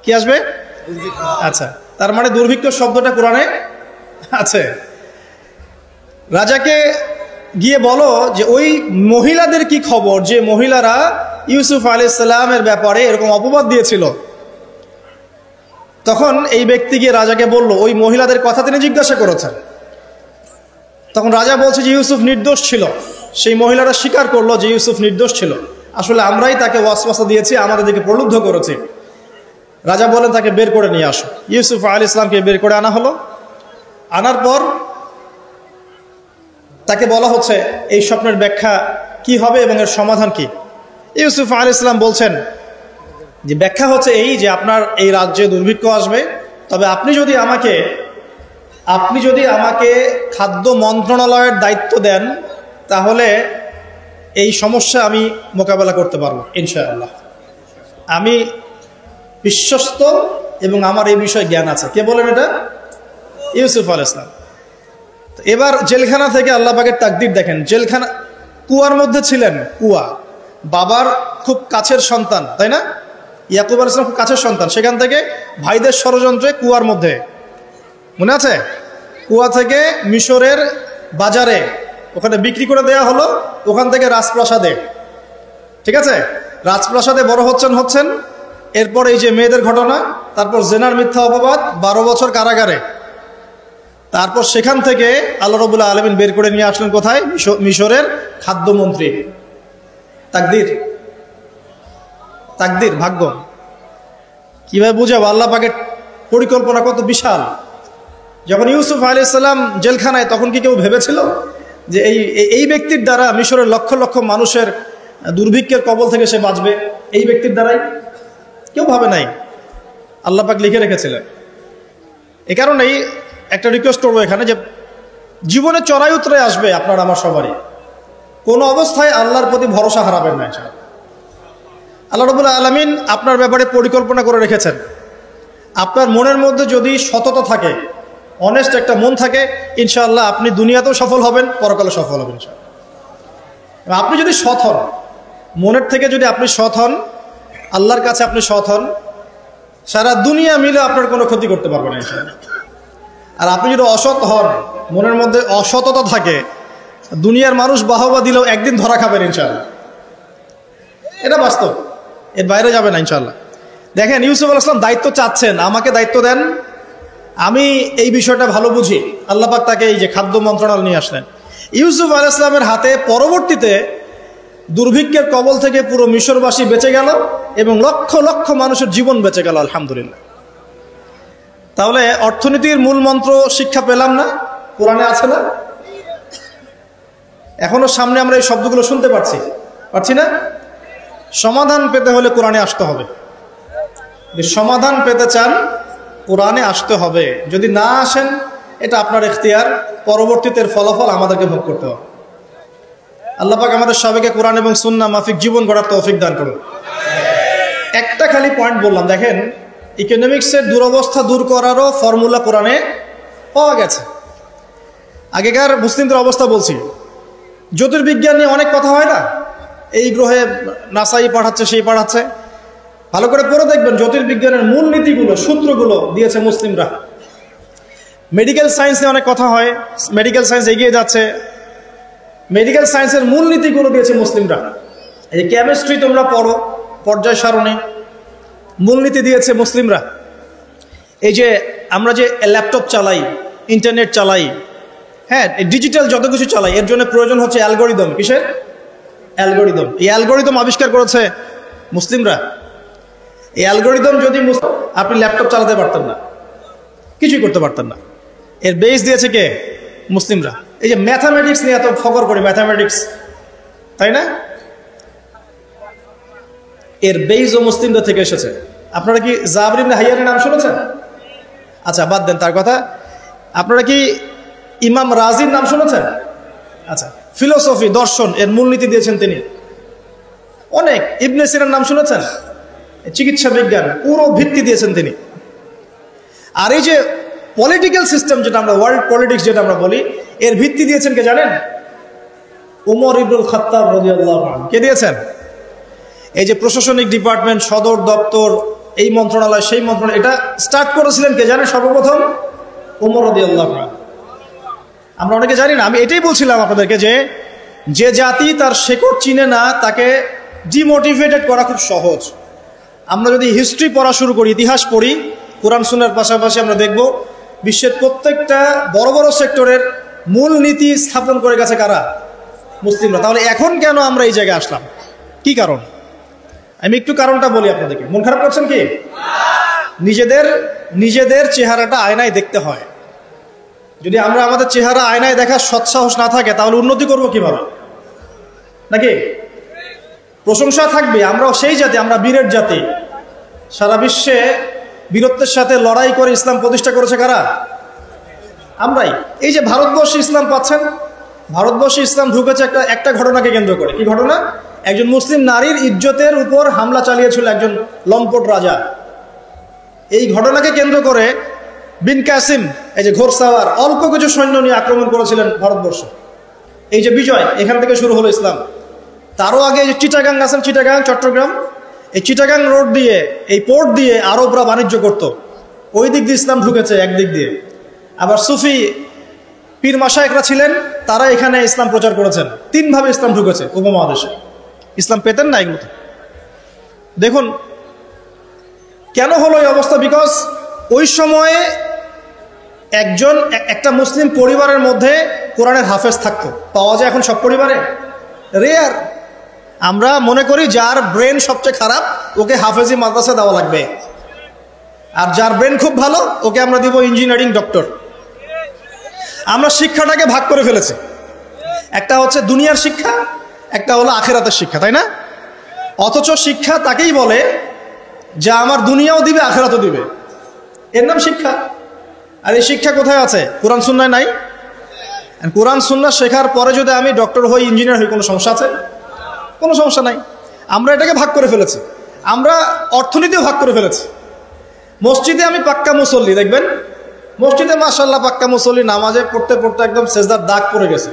কি আসবে? আচ্ছা, তার মানে দুর্ভিক্ষ শব্দটা কোরআনে আছে। রাজাকে গিয়ে বলো যে ওই মহিলাদের কি খবর, যে মহিলারা ইউসুফ আলাইহিস সালামের ব্যাপারে এরকম অপবাদ দিয়েছিল। তখন এই ব্যক্তি গিয়ে রাজাকে বলল, ওই মহিলাদের কথা তিনি জিজ্ঞাসা করেছেন। তখন রাজা বলছে যে ইউসুফ নির্দোষ ছিল। সেই মহিলারা স্বীকার করলো যে ইউসুফ নির্দোষ ছিল, আসলে আমরাই তাকে ওয়াসওয়াসা দিয়েছি, আমাদের দিকে প্রলুব্ধ করেছি। রাজা বলেন তাকে বের করে নিয়ে আসো। ইউসুফ আলাইহিস সালামকে বের করে আনা হলো। আনার পর তাকে বলা হচ্ছে এই স্বপ্নের ব্যাখ্যা কি হবে এবং এর সমাধান কি। ইউসুফ আলাইহিস সালাম বলছেন যে ব্যাখ্যা হচ্ছে এই যে আপনার এই রাজ্যে দুর্ভিক্ষ আসবে, তবে আপনি যদি আমাকে খাদ্য মন্ত্রণালয়ের দায়িত্ব দেন, তাহলে এই সমস্যা আমি মোকাবেলা করতে পারবো ইনশাআল্লাহ। আমি বিশ্বস্ত এবং আমার এই বিষয়ে জ্ঞান আছে। কে বলেন এটা? ইউসুফ আলাইহিস সালাম। এবার জেলখানা থেকে আল্লাহ পাকের তাকদীর দেখেন। জেলখানা, কুয়ার মধ্যে ছিলেন, কুয়া, বাবার খুব কাছের সন্তান, তাই না? ইয়াকুব আলাইহিস সালাম খুব কাছের সন্তান, সেখান থেকে ভাইদের ষড়যন্ত্রে কুয়ার মধ্যে, মনে আছে? কুয়া থেকে মিশরের বাজারে ওখানে বিক্রি করে দেয়া হলো, ওখান থেকে রাজপ্রাসাদে, ঠিক আছে? রাজপ্রাসাদে বড় হচ্ছেন। এরপর এই যে মেয়েদের ঘটনা, তারপর জেনার মিথ্যা অপবাদ, 12 বছর কারাগারে। তারপর সেখান থেকে আল্লাহ রাব্বুল আলামিন বের করে নিয়ে আসলেন কোথায়? মিশরের খাদ্যমন্ত্রী। তাকদীর, ভাগ্য। কিভাবে বুঝাবো আল্লাহ পাকের পরিকল্পনা কত বিশাল। যখন ইউসুফ আলাইহিস সালাম জেলখানায়, তখন কি কেউ ভেবেছিল যে এই ব্যক্তির দ্বারা মিশরের লক্ষ লক্ষ মানুষের দুর্ভিক্ষের কবল থেকে সে বাঁচবে? এই ব্যক্তির দ্বারাই কেউ ভাবে নাই, আল্লাহ পাক লিখে রেখেছিলেন। এ কারণেই একটা রিকোয়েস্ট করবো এখানে, যে জীবনে চড়াই উতরে আসবে আপনার আমার সবারই, কোনো অবস্থায় আল্লাহর প্রতি ভরসা হারাবেন না। আল্লাহ রাব্বুল আলামিন আপনার ব্যাপারে পরিকল্পনা করে রেখেছেন। আপনার মনের মধ্যে যদি সততা থাকে, অনেস্ট একটা মন থাকে, ইনশাআল্লাহ আপনি দুনিয়াতেও সফল হবেন, পরকালে সফল হবেন ইনশাআল্লাহ। আপনি যদি সৎ হন, মনের থেকে যদি আপনি সৎ হন, আল্লাহর কাছে আপনি সৎ হন, সারা দুনিয়া মিলে আপনার কোনো ক্ষতি করতে পারবে না ইনশাআল্লাহ। আর আপনি যদি অসৎ হন, মনের মধ্যে অসততা থাকে, দুনিয়ার মানুষ বাহবা দিলেও একদিন ধরা খাবেন ইনশাআল্লাহ। এটা বাস্তব, এর বাইরে যাবে না ইনশাআল্লাহ। দেখেন, ইউসুফ আলাইহিস সালাম দায়িত্ব চাচ্ছেন, আমাকে দায়িত্ব দেন, আমি এই বিষয়টা ভালো বুঝি। আল্লাহ পাক তাকে এই যে খাদ্য মন্ত্রণালয় নিয়ে আসলেন। ইউসুফ আলাইহিস সালামের হাতে পরবর্তীতে দুর্ভিক্ষের কবল থেকে পুরো মিশরবাসী বেঁচে গেল এবং লক্ষ লক্ষ মানুষের জীবন বেঁচে গেল, আলহামদুলিল্লাহ। তাহলে অর্থনীতির মূল মন্ত্র শিক্ষা পেলাম না? কোরআনে আছে না? এখনো সামনে আমরা এই শব্দগুলো শুনতে পারছি না? সমাধান পেতে হলে কোরআনে আসতে হবে। সমাধান পেতে চান, কোরআনে আসতে হবে। যদি না আসেন, এটা আপনার ইখতিয়ার, পরবর্তীতে ফলাফল আমাদেরকে ভোগ করতে হবে। আল্লাহ পাক আমাদের সবাইকে কোরআন এবং সুন্নাহ মাফিক জীবন গড়ার তৌফিক দান করুন। একটা খালি পয়েন্ট বললাম, দেখেন, ইকোনমিক্সের দুরবস্থা দূর করারও ফর্মুলা কোরআনে পাওয়া গেছে। আগেকার মুসলিমদের অবস্থা বলছি, জ্যোতির্বিজ্ঞান নিয়ে অনেক কথা হয় না? এই গ্রহে নাসাই পাঠাচ্ছে, সেই পাঠাচ্ছে। ভালো করে পড়ে দেখবেন, জ্যোতির্বিজ্ঞানের মূল নীতিগুলো, সূত্রগুলো দিয়েছে মুসলিমরা। মেডিকেল সায়েন্স নিয়ে অনেক কথা হয়, মেডিকেল সায়েন্স এগিয়ে যাচ্ছে, মেডিকেল সায়েন্সের মূল নীতিগুলো দিয়েছে মুসলিমরা। এই কেমিস্ট্রি তোমরা পড়ো পর্যায় সারণে, মূলনীতি দিয়েছে মুসলিমরা। এই যে আমরা যে ল্যাপটপ চালাই, ইন্টারনেট চালাই, হ্যাঁ, ডিজিটাল যত কিছু চালাই, এর জন্য প্রয়োজন হচ্ছে অ্যালগোরিদম। কিসের অ্যালগোরিদম? এই অ্যালগোরিদম আবিষ্কার করেছে মুসলিমরা। এই অ্যালগোরিদম যদি আপনি ল্যাপটপ চালাতে পারতেন না, কিছুই করতে পারতেন না। এর বেস দিয়েছে কে? মুসলিমরা। এই যে ম্যাথামেটিক্স নিয়ে এত ফকর করি, ম্যাথামেটিক্স, তাই না? এর বেসও মুসলিমদের থেকে এসেছে। আপনারা কি জাবর ইবনে হাইয়ানের নাম শুনেছেন? আচ্ছা, বাদ দেন তার কথা। আপনারা কি ইমাম রাজির নাম শুনেছেন? আচ্ছা, ফিলোসফি, দর্শন, এর মূলনীতি দিয়েছেন তিনি। অনেক। ইবনে সিনার নাম শুনেছেন? চিকিৎসা বিজ্ঞান, পুরো ভিত্তি দিয়েছেন তিনি। আর এই যে পলিটিক্যাল সিস্টেম যেটা আমরা, ওয়ার্ল্ড পলিটিক্স যেটা আমরা বলি, এর ভিত্তি দিয়েছেন কে জানেন? উমর ইবনুল খাত্তাব রাদিয়াল্লাহু আনহু। কে দিয়েছেন? এই যে প্রশাসনিক ডিপার্টমেন্ট, সদর দপ্তর, এই মন্ত্রণালয়, সেই মন্ত্রণালয়, এটা স্টার্ট করেছিলেন কে জানেন? সর্বপ্রথম উমর রাদিয়াল্লাহু আনহু। আমরা অনেকে জানি না। আমি এটাই বলছিলাম আপনাদেরকে যে যে জাতি তার শেকড় চিনে না, তাকে ডিমোটিভেটেড করা খুব সহজ। আমরা যদি হিস্ট্রি পড়া শুরু করি, ইতিহাস পড়ি, কোরআন সুন্নাহর পাশাপাশি আমরা দেখব বিশ্বের প্রত্যেকটা বড় বড় সেক্টরের মূল নীতি স্থাপন করে গেছে কারা? মুসলিমরা। তাহলে এখন কেন আমরা এই জায়গায় আসলাম? কি কারণ? আমি একটু কারণটা বলি আপনাদেরকে। মন খারাপ করছেন কি? নিজেদের চেহারাটা আয়নায় দেখতে হয়। যদি আমরা আমাদের চেহারা আয়নায় দেখার সৎসাহস না থাকে, তাহলে উন্নতি করব কিভাবে? নাকি? প্রশংসা থাকবে। আমরাও সেই জাতি, আমরা বীরের জাতি। সারা বিশ্বে বীরত্বের সাথে লড়াই করে ইসলাম প্রতিষ্ঠা করেছে কারা? আমরাই। এই যে ভারতবর্ষে ইসলাম পাচ্ছেন, ভারতবর্ষে ইসলাম ঢুকেছে একটা ঘটনাকে কেন্দ্র করে। কি ঘটনা? একজন মুসলিম নারীর ইজ্জতের উপর হামলা চালিয়েছিল একজন লম্পট রাজা। এই ঘটনাকে কেন্দ্র করে বিন কাসিম, এই যে ঘোরসাওয়ার, অল্প কিছু সৈন্য নিয়ে আক্রমণ করেছিলেন ভারতবর্ষ। এই যে বিজয়, এখান থেকে শুরু হলো ইসলাম। তারও আগে এই যে চিটাগাং আছেন, চিটাগাং, চট্টগ্রাম, এই চিটাগাং রোড দিয়ে, এই পোর্ট দিয়ে আরবরা বাণিজ্য করত। ওই দিক দিয়ে ইসলাম ঢুকেছে একদিক দিয়ে। আবার সুফি পীর মাশায়েখরা ছিলেন, তারা এখানে ইসলাম প্রচার করেছেন। তিনভাবে ইসলাম ঢুকেছে উপমহাদেশে। ইসলাম পেতেন না এগুলোতে। দেখুন কেন হলো এই অবস্থা। বিকজ ওই সময়ে একটা মুসলিম পরিবারের মধ্যে কোরআনের হাফেজ থাকতো। পাওয়া যায় এখন সব পরিবারে? রেয়ার। আমরা মনে করি যার ব্রেন সবচেয়ে খারাপ ওকে হাফেজি মাদ্রাসা দেওয়া লাগবে, আর যার ব্রেন খুব ভালো ওকে আমরা দিব ইঞ্জিনিয়ারিং, ডক্টর। আমরা শিক্ষাটাকে ভাগ করে ফেলেছি। একটা হচ্ছে দুনিয়ার শিক্ষা, একটা হলো আখিরাতের শিক্ষা, তাই না? অথচ শিক্ষা তাকেই বলে যা আমার দুনিয়াও দিবে, আখিরাতও দিবে। এর নাম শিক্ষা। আর এই শিক্ষা কোথায় আছে? কোরআন সুন্নাহয় নাই। কোরআন সুন্নাহ শেখার পরে যদি আমি ডক্টর হই, ইঞ্জিনিয়ার হই, কোনো সমস্যা আছে? কোনো সমস্যা নাই। আমরা এটাকে ভাগ করে ফেলেছি। আমরা অর্থনীতিও ভাগ করে ফেলেছি। মসজিদে আমি পাক্কা মুসল্লি, দেখবেন মসজিদে মাশাআল্লাহ পাক্কা মুসল্লি, নামাজে পড়তে পড়তে একদম সেজদার দাগ পড়ে গেছে।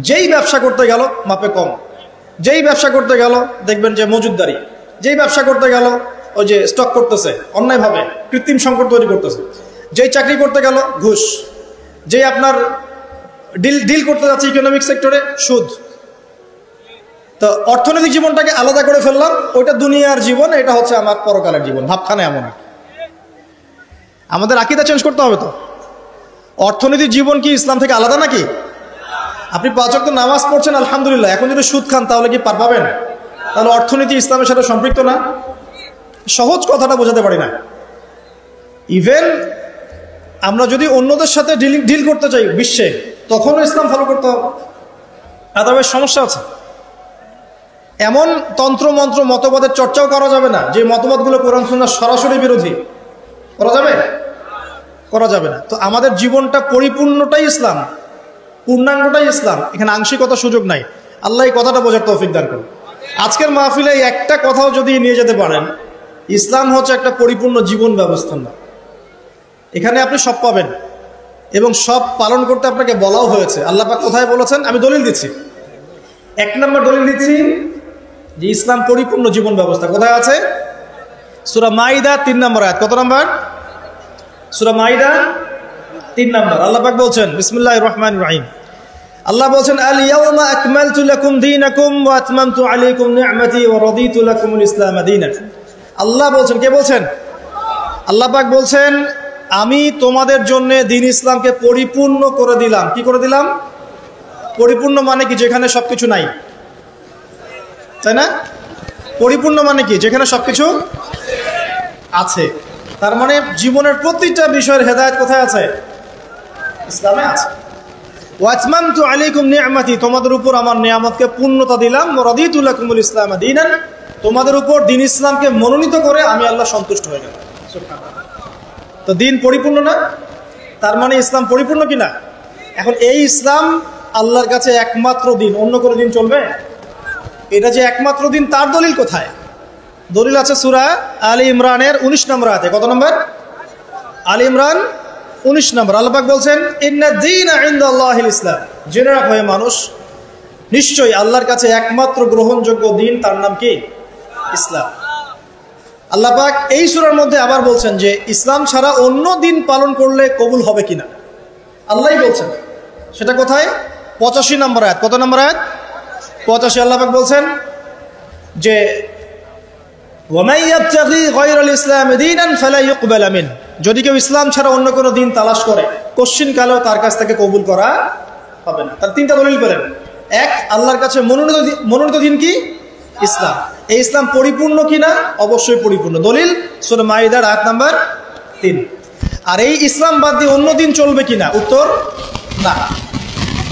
যেই ব্যবসা করতে গেল মাপে কম, যেই ব্যবসা করতে গেল দেখবেন যে মজুদদারি, যেই ব্যবসা করতে গেল ওই যে স্টক করতেছে অন্যায়ভাবে, কৃত্রিম সংকট তৈরি করতেছে। যেই চাকরি করতে গেল ঘুষ, যেই আপনার ডিল করতে যাচ্ছে ইকোনমিক সেক্টরে সুদ। তো অর্থনৈতিক জীবনটাকে আলাদা করে ফেললাম। ওইটা দুনিয়ার জীবন, এটা হচ্ছে আমার পরকালের জীবন। ভাবখানে এমন আর আমাদের আকীদা চেঞ্জ করতে হবে। তো অর্থনৈতিক জীবন কি ইসলাম থেকে আলাদা নাকি? আপনি 5 ওয়াক্ত নামাজ পড়ছেন আলহামদুলিল্লাহ, এখন যদি সুদ খান তাহলে কি পার পাবেন? তাহলে অর্থনীতি ইসলামের সাথে সম্পৃক্ত না। সহজ কথাটা বোঝাতে পারি না। ইভেন আমরা যদি অন্যদের সাথে ডিল করতে চাই বিশ্বে, তখনও ইসলাম ফলো করতে হবে, আদাবের সমস্যা আছে। এমন তন্ত্র মন্ত্র মতবাদের চর্চাও করা যাবে না যে মতবাদগুলো কোরআন সুন্নাহর সরাসরি বিরোধী। করা যাবে? করা যাবে না। তো আমাদের জীবনটা পরিপূর্ণটাই ইসলাম, পূর্ণাঙ্গটাই ইসলাম। এখানে আংশিকতা সুযোগ নাই। আল্লাহ এই কথাটা বোঝার তৌফিক দান করুন। আজকের মাহফিলে একটা কথাও যদি নিয়ে যেতে পারেন, ইসলাম হচ্ছে একটা পরিপূর্ণ জীবন ব্যবস্থা না। এখানে আপনি সব পাবেন এবং সব পালন করতে আপনাকে বলাও হয়েছে। আল্লাহ পাক কোথায় বলেছেন? আমি দলিল দিচ্ছি। 1 নম্বর দলিল দিচ্ছি যে ইসলাম পরিপূর্ণ জীবন ব্যবস্থা। কোথায় আছে? সূরা মাইদা 3 নম্বর আয়াত। কত নম্বর? সূরা মাইদা 3 নম্বর। আল্লাহ পাক বলছেন, বিসমিল্লাহির রহমানির রহিম। আল্লাহ বলছেন, আল ইয়াউমা আকমালতু লাকুম দীনাকুম ওয়া আতমামতু আলাইকুম নি'মাতি ওয়া রাদিতু লাকুমুল ইসলাম দীনান। আল্লাহ বলছেন, কে বলছেন? আল্লাহ পাক বলছেন আমি তোমাদের জন্য দ্বীন ইসলামকে পরিপূর্ণ করে দিলাম। কি করে দিলাম? পরিপূর্ণ মানে কি? যেখানে সবকিছু নাই, তাই না? পরিপূর্ণ মানে কি? যেখানে সবকিছু আছে। তার মানে জীবনের প্রতিটা বিষয়ের হেদায়েত কোথায় আছে? ইসলামে আছে। ওয়াতমামতু আলাইকুম নি'মাতি, তোমাদের উপর আমার নিয়ামতকে পূর্ণতা দিলাম। রাদিতু লাকুমুল ইসলাম দীনান, তোমাদের উপর দ্বীন ইসলামকে মনোনীত করে আমি আল্লাহ সন্তুষ্ট হয়ে গেলাম। তো দিন পরিপূর্ণ না? তার মানে ইসলাম পরিপূর্ণ কিনা? এখন এই ইসলাম আল্লাহর কাছে একমাত্র দিন, অন্য কোনো দিন চলবে? এটা যে একমাত্র দিন তার দলিল কোথায়? দলিল আছে সূরা আলী ইমরানের 19 নম্বর আয়াতে। কত নম্বর? আলী ইমরান 19 নম্বর। আল্লাহ পাক বলছেন ইন্না দীনা ইনদাল্লাহিল ইসলাম, জেনে রাখো হে মানুষ, নিশ্চয়ই আল্লাহর কাছে একমাত্র গ্রহণযোগ্য দিন, তার নাম কি? ইসলাম। আল্লাহ পাক এই সূরার মধ্যে আবার বলছেন যে ইসলাম ছাড়া অন্য দিন পালন করলে কবুল হবে কিনা, আল্লাহই বলছেন। সেটা কোথায়? 85 নম্বর আয়াত। কত নম্বর আয়াত? 85। আল্লাহ পাক বলছেন যে ওয়ামাই ইয়াবতাগি গায়রাল ইসলাম দীনান ফালা ইউকবাল মিন, যদি কেউ ইসলাম ছাড়া অন্য কোনো দিন তালাশ করে কোশ্চিন কালেও তার কাছ থেকে কবুল করা হবে না। তার তিনটা দলিল পেলেন। এক, আল্লাহর কাছে মনোনীত দিন কি? ইসলাম। এই ইসলাম পরিপূর্ণ কিনা? অবশ্যই পরিপূর্ণ। দলিল সূরা মাইদার আয়াত নাম্বার 3। আর এই ইসলাম বাদ দিয়ে অন্য দিন চলবে কিনা? উত্তর না।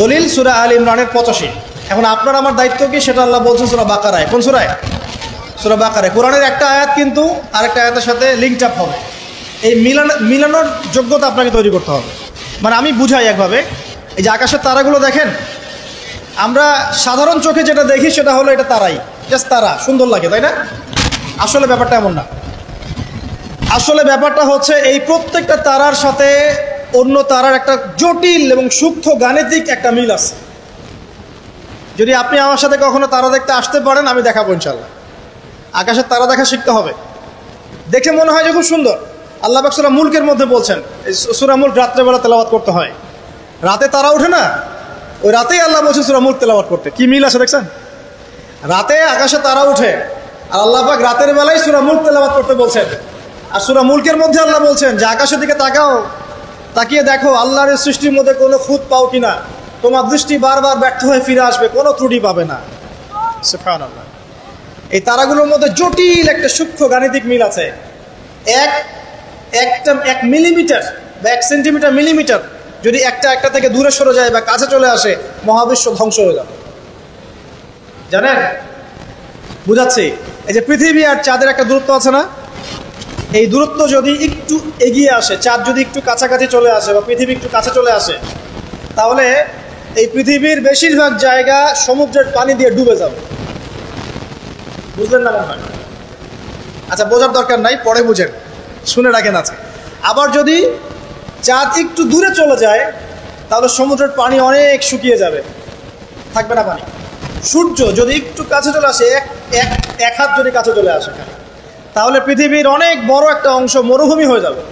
দলিল সূরা আলী ইমরানের 85। এখন আপনার আমার দায়িত্ব কি? সেটা আল্লাহ বলছেন সূরা বাকারায়। কোন সূরায়? সূরা বাকারায়। কোরআনের একটা আয়াত কিন্তু আরেকটা আয়াতের সাথে লিঙ্কড আপ হবে। এই মিলানোর যোগ্যতা আপনাকে তৈরি করতে হবে। মানে আমি বুঝাই একভাবে, এই যে আকাশের তারাগুলো দেখেন, আমরা সাধারণ চোখে যেটা দেখি সেটা হলো এটা তারাই, জাস্ট তারা, সুন্দর লাগে, তাই না? আসলে ব্যাপারটা এমন না। আসলে ব্যাপারটা হচ্ছে এই প্রত্যেকটা তারার সাথে অন্য তারার একটা জটিল এবং সূক্ষ্ম গাণিতিক একটা মিল আছে। যদি আপনি আমার সাথে কখনো তারা দেখতে আসতে পারেন, আমি দেখাবো ইনশাল্লাহ। আকাশের তারা দেখা শিখতে হবে। দেখে মনে হয় যে খুব সুন্দর। আল্লাহ পাক সূরা মুলকের মধ্যে বলছেন, সূরা মুলক রাত্রেবেলা তেলাওয়াত করতে হয়, রাতে তারা ওঠে না, ওই রাতেই আল্লাহ বলছেন সূরা মুলক তেলাওয়াত করতে। কি মিল আছে দেখছেন? রাতে আকাশে তারা উঠে, আর আল্লাহ পাক রাতের বেলায় সূরা মুলক তেলাওয়াত করতে বলছেন। আর সূরা মুলকের মধ্যে আল্লাহ বলছেন যে আকাশের দিকে তাকাও, তাকিয়ে দেখো আল্লাহর সৃষ্টির মধ্যে কোনো খুঁত পাও কিনা, তোমার দৃষ্টি বারবার ব্যর্থ হয়ে ফিরে আসবে, কোনো ত্রুটি পাবে না। সুবহানাল্লাহ। এই তারাগুলোর মধ্যে জটিল একটা সূক্ষ্ম গাণিতিক মিল আছে। এক মিলিমিটার বা 1 সেন্টিমিটার মিলিমিটার যদি একটা থেকে দূরে সরে যায় বা কাছে চলে আসে, মহাবিশ্ব ধ্বংস হয়ে যাবে। জানেন? বুঝাচ্ছি। এই যে পৃথিবী আর চাঁদের একটা দূরত্ব আছে না, এই দূরত্ব যদি একটু এগিয়ে আসে, চাঁদ যদি একটু কাছাকাছি চলে আসে বা পৃথিবী একটু কাছে চলে আসে, তাহলে এই পৃথিবীর বেশিরভাগ জায়গা সমুদ্রের পানি দিয়ে ডুবে যাবে। বুঝলেন না মনে হয়? আচ্ছা, বোঝার দরকার নাই, পরে বুঝেন, শুনে রাখেন। আছে আবার যদি চাঁদ একটু দূরে চলে যায়, তাহলে সমুদ্রের পানি অনেক শুকিয়ে যাবে, থাকবে না পানি। সূর্য যদি একটু কাছে চলে আসে, এক হাত যদি কাছে চলে আসে, তাহলে পৃথিবীর অনেক বড় একটা অংশ মরুভূমি হয়ে যাবে।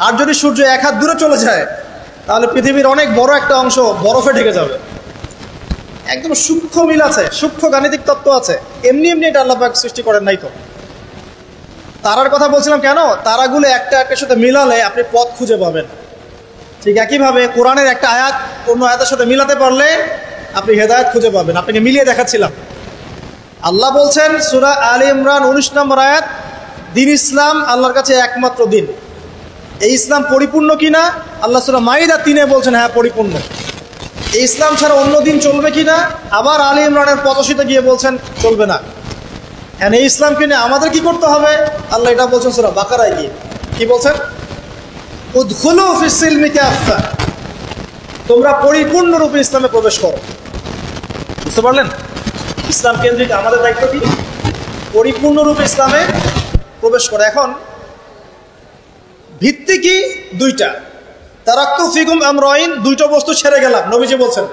আর যদি সূর্য 1 হাত দূরে চলে যায়, তাহলে পৃথিবীর অনেক বড় একটা অংশ বরফে ঢেকে যাবে। একদম সূক্ষ্ম মিল আছে, সূক্ষ্ম গাণিতিক তত্ত্ব আছে। এমনি এটা আল্লাহ পাক সৃষ্টি করেন নাই তো। তারার কথা বলছিলাম কেন? তারাগুলো একটার সাথে মিলালে আপনি পথ খুঁজে পাবেন। ঠিক একইভাবে কোরআনের একটা আয়াত অন্য আয়াতের সাথে মিলাতে পারলে আপনি হেদায়েত খুঁজে পাবেন। আপনাকে মিলিয়ে দেখাচ্ছিলাম। আল্লাহ বলছেন সূরা আলী ইমরান 19 নম্বর আয়াত, দ্বীন ইসলাম আল্লাহর কাছে একমাত্র দিন। এই ইসলাম পরিপূর্ণ কিনা? আল্লাহ সূরা মাইদা 3-এ বলছেন হ্যাঁ পরিপূর্ণ। এই ইসলাম ছাড়া অন্য দিন চলবে কিনা? আবার আলী ইমরানের 85-তে গিয়ে বলছেন চলবে না। হ্যাঁ, এই ইসলামকে নিয়ে আমাদের কি করতে হবে? আল্লাহ এটা বলছেন সূরা বাকারায় গিয়ে। কি বলছেন? উদখুলু ফিস সিলমি কাফা, তোমরা পরিপূর্ণরূপে ইসলামে প্রবেশ করো। বুঝতে পারলেন? ইসলাম কেন্দ্রিক আমাদের দায়িত্ব কি? পরিপূর্ণরূপে ইসলামে প্রবেশ করে। এখন ভিত্তি কি? 2টা। তারাক্তু ফিকুম আমরাইন, 2টা বস্তু ছেড়ে গেলাম। নবীজি বলছেন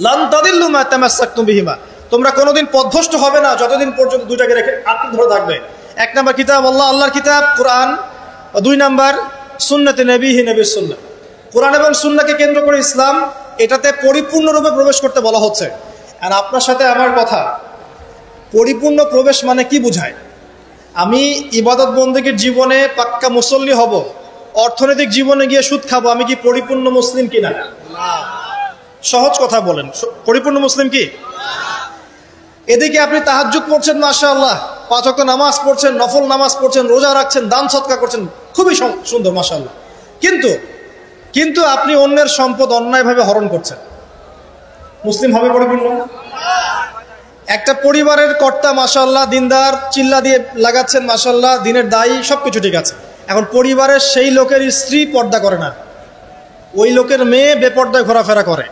লান তাদিল্লু মা তামাসসাকতুম বিহিমা, তোমরা কোনোদিন পথভ্রষ্ট হবে না যতদিন পর্যন্ত 2টাকে রেখে আঁকড়ে ধরে থাকবে। 1 নাম্বার কিতাব আল্লাহ, আল্লাহর কিতাব কোরআন, 2 নাম্বার সুন্নতে নবীহি, নবীর সুন্নাহ। কোরআন এবং সুন্নাহকে কেন্দ্র করে ইসলাম, এটাতে পরিপূর্ণরূপে প্রবেশ করতে বলা হচ্ছে। আর আপনার সাথে আমার কথা, পরিপূর্ণ প্রবেশ মানে কি বোঝায়? আমি ইবাদত বন্দেগীর জীবনে পাক্কা মুসল্লি হব, অর্থনৈতিক জীবনে গিয়ে সুদ খাবো, আমি কি পরিপূর্ণ মুসলিম কিনা? সহজ কথা বলেন, পরিপূর্ণ মুসলিম কি? এদিকে আপনি তাহাজ্জুদ পড়ছেন, মাশাআল্লাহ, 5 ওয়াক্ত নামাজ পড়ছেন, নফল নামাজ পড়ছেন, রোজা রাখছেন, দান সদকা করছেন, খুবই সুন্দর, মাশাআল্লাহ। কিন্তু আপনি অন্যের সম্পদ অন্যায়ভাবে হরণ করছেন, মুসলিম হবে পরিপূর্ণ? একটা পরিবারের কর্তা, মাশাআল্লাহ, দিনদার, চিল্লা দিয়ে লাগাচ্ছেন, মাশাআল্লাহ, দিনের দায়ী, সবকিছু ঠিক আছে। এখন পরিবারের সেই লোকের স্ত্রী পর্দা করে না, ওই লোকের মেয়ে বেপর্দায় ঘোরাফেরা করে,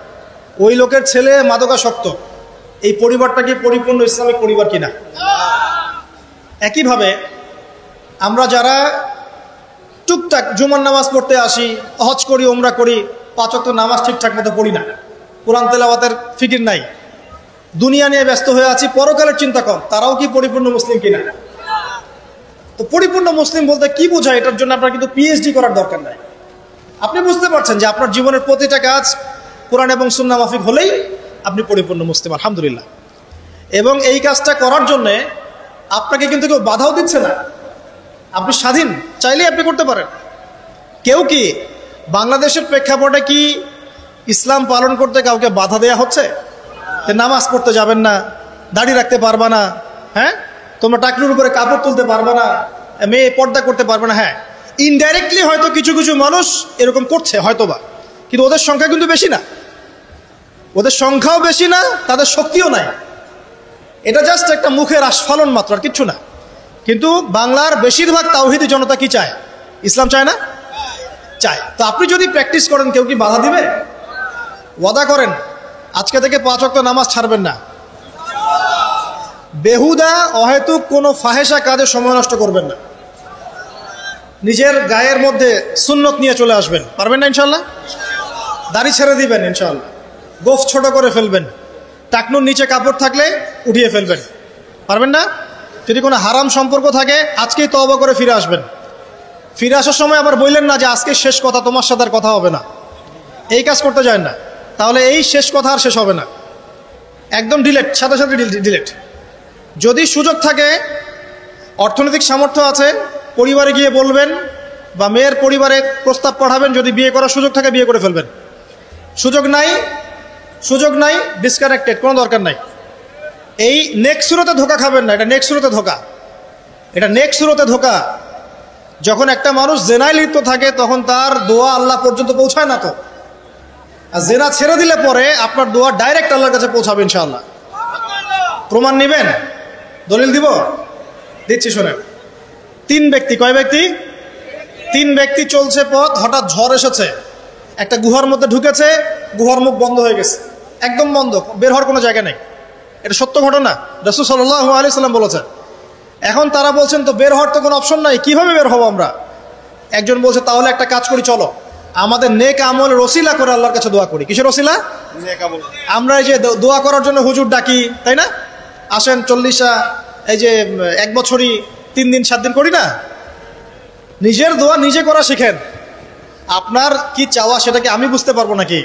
ওই লোকের ছেলে মাদকাসক্ত, এই পরিবারটা কি পরিপূর্ণ ইসলামিক পরিবার কিনা? একইভাবে আমরা যারা টুকটাক জুমার নামাজ পড়তে আসি, হজ করি, ওমরা করি, 5 ওয়াক্ত নামাজ ঠিকঠাক মতো পড়ি না, কোরআন তেলাওয়াতের ফিকির নাই, দুনিয়া নিয়ে ব্যস্ত হয়ে আছি, পরকালের চিন্তা কর, তারাও কি পরিপূর্ণ মুসলিম কিনা? তো পরিপূর্ণ মুসলিম বলতে কি বোঝায়, এটার জন্য আপনার কিন্তু পিএইচডি করার দরকার নাই। আপনি বুঝতে পারছেন যে আপনার জীবনের প্রতিটা কাজ কোরআন এবং সুন্নাহ মাফিক হলেই আপনি পরিপূর্ণ মুসলিম, আলহামদুলিল্লাহ। এবং এই কাজটা করার জন্যে আপনাকে কিন্তু কেউ বাধাও দিচ্ছে না, আপনি স্বাধীন, চাইলেই আপনি করতে পারেন। কেউ কি বাংলাদেশের প্রেক্ষাপটে কি ইসলাম পালন করতে কাউকে বাধা দেয়া হচ্ছে? নামাজ পড়তে যাবেন না, দাড়ি রাখতে পারবা না, হ্যাঁ, তোমরা টাকলুর উপরে কাপড় তুলতে পারবে না, মেয়ে পর্দা করতে পারবে না। হ্যাঁ, ইনডাইরেক্টলি হয়তো কিছু কিছু মানুষ এরকম করছে হয়তোবা, কিন্তু ওদের সংখ্যা কিন্তু বেশি না, ওদের সংখ্যাও বেশি না, তাদের শক্তিও নাই। এটা জাস্ট একটা মুখের আস্ফালন মাত্র, আর কিচ্ছু না। কিন্তু বাংলার বেশিরভাগ তাওহীদি জনতা কি চায়? ইসলাম চায় না? চায়। তো আপনি যদি প্র্যাকটিস করেন, কেউ কি বাধা দিবে? ওয়াদা করেন আজকে থেকে 5 ওয়াক্ত নামাজ ছাড়বেন না, বেহুদা অহেতুক কোনো ফাহেসা কাজে সময় নষ্ট করবেন না, নিজের গায়ের মধ্যে সুন্নত নিয়ে চলে আসবেন, পারবেন না ইনশাল্লাহ? দাড়ি ছেড়ে দিবেন ইনশাল্লাহ, গোফ ছোট করে ফেলবেন, টাকনুর নিচে কাপড় থাকলে উঠিয়ে ফেলবেন, পারবেন না? যদি কোনো হারাম সম্পর্ক থাকে আজকেই তওবা করে ফিরে আসবেন। ফিরে আসার সময় আবার বললেন না যে আজকে শেষ কথা, তোমার সাথে আর কথা হবে না, এই কাজ করতে যায় না, তাহলে এই শেষ কথা আর শেষ হবে না, একদম ডিলেট, সাথে সাথে ডিলেট। যদি সুযোগ থাকে, অর্থনৈতিক সামর্থ্য আছে, পরিবারে গিয়ে বলবেন বা মেয়ের পরিবারে প্রস্তাব পাঠাবেন, যদি বিয়ে করার সুযোগ থাকে বিয়ে করে ফেলবেন। সুযোগ নাই, ডিসকানেক্টেড, কোনো দরকার নাই। এই নেক্সট সুরতে ধোকা খাবেন না, এটা নেক্সট সুরতে ধোকা, এটা নেক্সট সুরতে ধোকা। যখন একটা মানুষ জেনায় লিপ্ত থাকে তখন তার দোয়া আল্লাহ পর্যন্ত পৌঁছায় না। তো আর জেনা ছেড়ে দিলে পরে আপনার দোয়া ডাইরেক্ট আল্লাহর কাছে পৌঁছাবে ইনশাআল্লাহ। প্রমাণ নেবেন? দলিল দিব? দিচ্ছি, শোনেন। 3 ব্যক্তি, কয় ব্যক্তি? 3 ব্যক্তি চলছে পথ, হঠাৎ ঝড় এসেছে, একটা গুহার মধ্যে ঢুকেছে, গুহার মুখ বন্ধ হয়ে গেছে, একদম বন্ধ, বের হওয়ার কোনো জায়গা নেই। এটা সত্য ঘটনা, রাসূল সাল্লাল্লাহু আলাইহি সাল্লাম বলেছেন। এখন তারা বলছেন তো বের হওয়ার তো কোনো অপশন নাই, কিভাবে বের হবো আমরা? একজন বলছে তাহলে একটা কাজ করি, চলো আমাদের নেক আমলের ওসিলা করে আল্লাহর কাছে দোয়া করি। কিসের ওসিলা? আমরা এই যে দোয়া করার জন্য হুজুর ডাকি, তাই না? আসেন 40 এই যে 1 বছরই 3 দিন 7 দিন করি না, নিজের দোয়া নিজে করা শিখেন। আপনার কি চাওয়া সেটাকে আমি বুঝতে পারবো নাকি?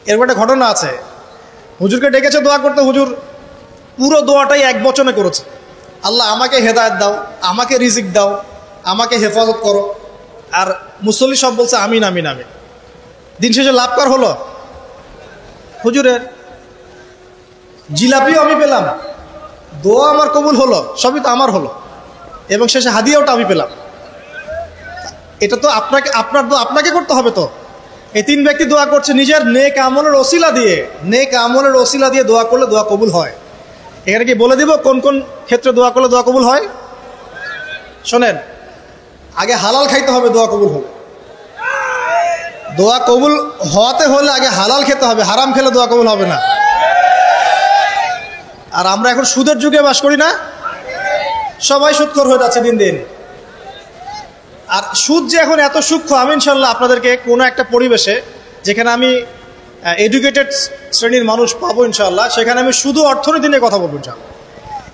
এরকম একটা ঘটনা আছে, হুজুরকে ডেকেছে দোয়া করতে, হুজুর পুরো দোয়াটাই 1 বচনে করেছে, আল্লাহ আমাকে হেদায়েত দাও, আমাকে রিজিক দাও, আমাকে হেফাজত করো। আর মুসল্লি সব বলছে আমিন আমিন আমিন। দিন শেষে লাভ কার হলো? হুজুরের। জিলাপিও আমি পেলাম, দোয়া আমার কবুল হলো, সবই তো আমার হলো, এবং শেষে হাদিয়াওটা আমি পেলাম। এটা তো আপনাকে করতে হবে। তো এই 3 ব্যক্তি দোয়া করছে নিজের নেক আমলের ওসিলা দিয়ে, নেক আমলের ওসিলা দিয়ে দোয়া করলে দোয়া কবুল হয়। এখানে কি বলে দিব কোন কোন ক্ষেত্রে দোয়া করলে দোয়া কবুল হয়? শোনেন, আগে হালাল খাইতে হবে দোয়া কবুল হবে। দোয়া কবুল হওয়াতে হলে আগে হালাল খেতে হবে, হারাম খেলে দোয়া কবুল হবে না। আর আমরা এখন সুদের যুগে বাস করি না, সবাই সুদখোর হয়ে যাচ্ছে দিন দিন। আর সুদ যে এখন এত সূক্ষ্ম, আমি ইনশাল্লাহ আপনাদেরকে কোনো একটা পরিবেশে যেখানে আমি এডুকেটেড শ্রেণীর মানুষ পাবো ইনশাল্লাহ, সেখানে আমি শুধু অর্থনীতি নিয়ে কথা বলবো ইনশাল্লাহ।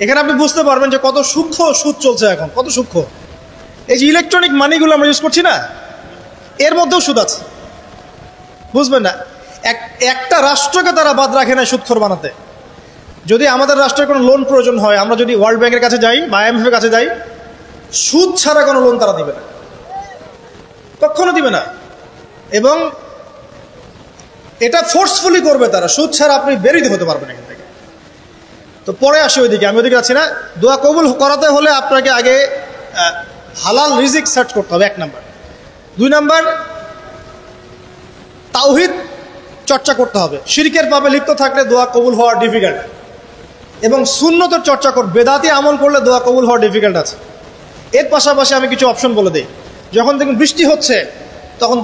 এখানে আপনি বুঝতে পারবেন যে কত সূক্ষ্ম সুদ চলছে এখন, কত সূক্ষ্ম। এই যে ইলেকট্রনিক মানিগুলো আমরা ইউজ করছি না, এর মধ্যেও সুদ আছে, বুঝবেন না? একটা রাষ্ট্রকে তারা বাদ রাখে না সুদখোর বানাতে। যদি আমাদের রাষ্ট্রের কোনো লোন প্রয়োজন হয়, আমরা যদি ওয়ার্ল্ড ব্যাংকের কাছে যাই বা IMF এর কাছে যাই, সুদ ছাড়া কোনো লোন তারা দিবে না, কখনো দিবে না। এবং এটা ফোর্সফুলি করবে তারা, সুদ ছাড়া আপনি বেরিয়ে হতে পারবেন এখান থেকে। তো পরে আসি ওইদিকে, আমি ওইদিকে আছি না। দোয়া কবুল করাতে হলে আপনাকে আগে হালাল রিজিক সার্চ করতে হবে, 1 নাম্বার। 2 নাম্বার, তাওহীদ চর্চা করতে হবে। শিরকের পাপে লিপ্ত থাকলে দোয়া কবুল হওয়া ডিফিকাল্ট। এবং সুন্নতের চর্চা করবে, বেদাতি আমল করলে দোয়া কবুল হওয়া ডিফিকাল্ট আছে। এর পাশাপাশি আমি কিছু অপশন বলে দিই। যখন দেখুন বৃষ্টি হচ্ছে তখন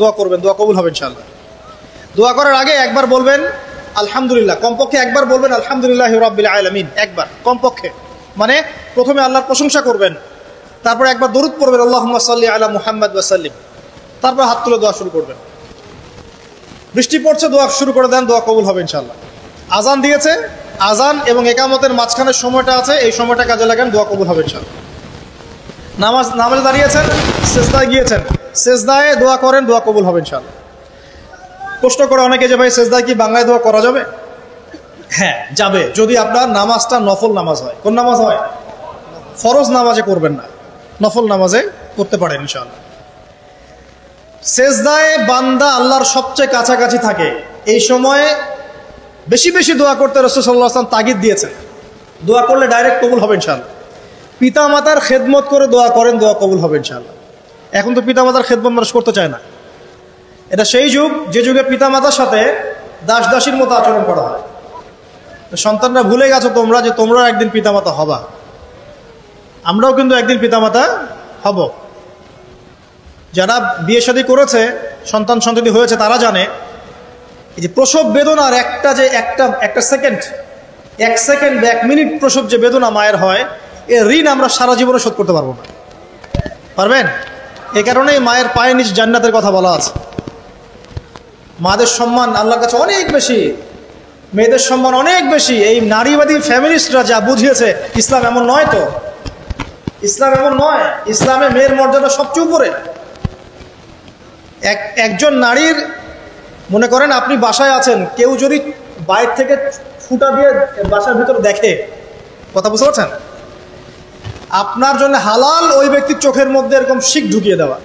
দোয়া করবেন, দোয়া কবুল হবে ইনশাআল্লাহ। দোয়া করার আগে একবার বলবেন আলহামদুলিল্লাহ, কমপক্ষে একবার বলবেন আলহামদুলিল্লাহি রাব্বিল আলামিন, একবার কমপক্ষে। মানে প্রথমে আল্লাহর প্রশংসা করবেন, তারপর একবার দরুদ পড়বেন আল্লাহুম্মা সাল্লি আলা মুহাম্মাদ ওয়া সাল্লিম, তারপর হাত তুলে দোয়া শুরু করবেন। বৃষ্টি পড়ছে, দোয়া শুরু করে দেন, দোয়া কবুল হবে ইনশাআল্লাহ। আজান দিয়েছে, আজান এবং একামতের মাঝখানের সময়টা আছে, এই সময়টা কাজে লাগান, দোয়া কবুল হবে ইনশাআল্লাহ। নামাজে দাঁড়িয়েছেন, সেজদায় গিয়েছেন, সেজদায় দোয়া করেন, দোয়া কবুল হবে ইনশাআল্লাহ। প্রশ্ন করে অনেকে যে ভাই সেজদায় কি বাংলায় দোয়া করা যাবে? হ্যাঁ যাবে, যদি আপনার নামাজটা নফল নামাজ হয়। কোন নামাজ হয়? ফরজ নামাজে করবেন না, নফল নামাজে করতে পারেন ইনশাআল্লাহ। সেজদায় বান্দা আল্লাহর সবচেয়ে কাছাকাছি থাকে, এই সময়ে বেশি বেশি দোয়া করতে রাসূল সাল্লাল্লাহু আলাইহি ওয়াসাল্লাম তাগিদ দিয়েছেন। দোয়া করলে ডাইরেক্ট কবুল হবে ইনশাআল্লাহ। পিতা মাতার খেদমত করে দোয়া করেন, দোয়া কবুল হবে ইনশাআল্লাহ। এখন তো পিতা মাতার খেদমত মানুষ করতে চায় না। এটা সেই যুগ যে যুগে পিতা মাতার সাথে দাস দাসীর মতো আচরণ করা হয়। সন্তানরা ভুলে গেছো তোমরা যে তোমরা একদিন পিতামাতা হবা। আমরাও কিন্তু একদিন পিতামাতা হব। যারা বিয়ে শাদী করেছে, সন্তান সন্ততি হয়েছে, তারা জানে এই যে প্রসব বেদনার একটা সেকেন্ড, 1 সেকেন্ড বা 1 মিনিট প্রসব যে বেদনা মায়ের হয়, এর ঋণ আমরা সারা জীবনে শোধ করতে পারবো না। পারবেন? এই কারণেই মায়ের পায়ের নিচ জান্নাতের কথা বলা আছে। মাদের সম্মান আল্লাহর কাছে অনেক বেশি, মেয়েদের সম্মান অনেক বেশি। এই নারীবাদী ফ্যামিলিস্টরা যা বুঝিয়েছে, ইসলাম এমন নয়। তো ইসলাম এমন নয়, ইসলামে মেয়ের মর্যাদা সবচেয়ে উপরে। একজন নারীর, মনে করেন আপনি বাসায় আছেন, কেউ যদি বাইরে থেকে ফুটা দিয়ে বাসার ভিতরে দেখে, কথা বুঝতে পারছেন? আপনার জন্য হালাল ওই ব্যক্তির চোখের মধ্যে এরকম শিক ঢুকিয়ে দেওয়া,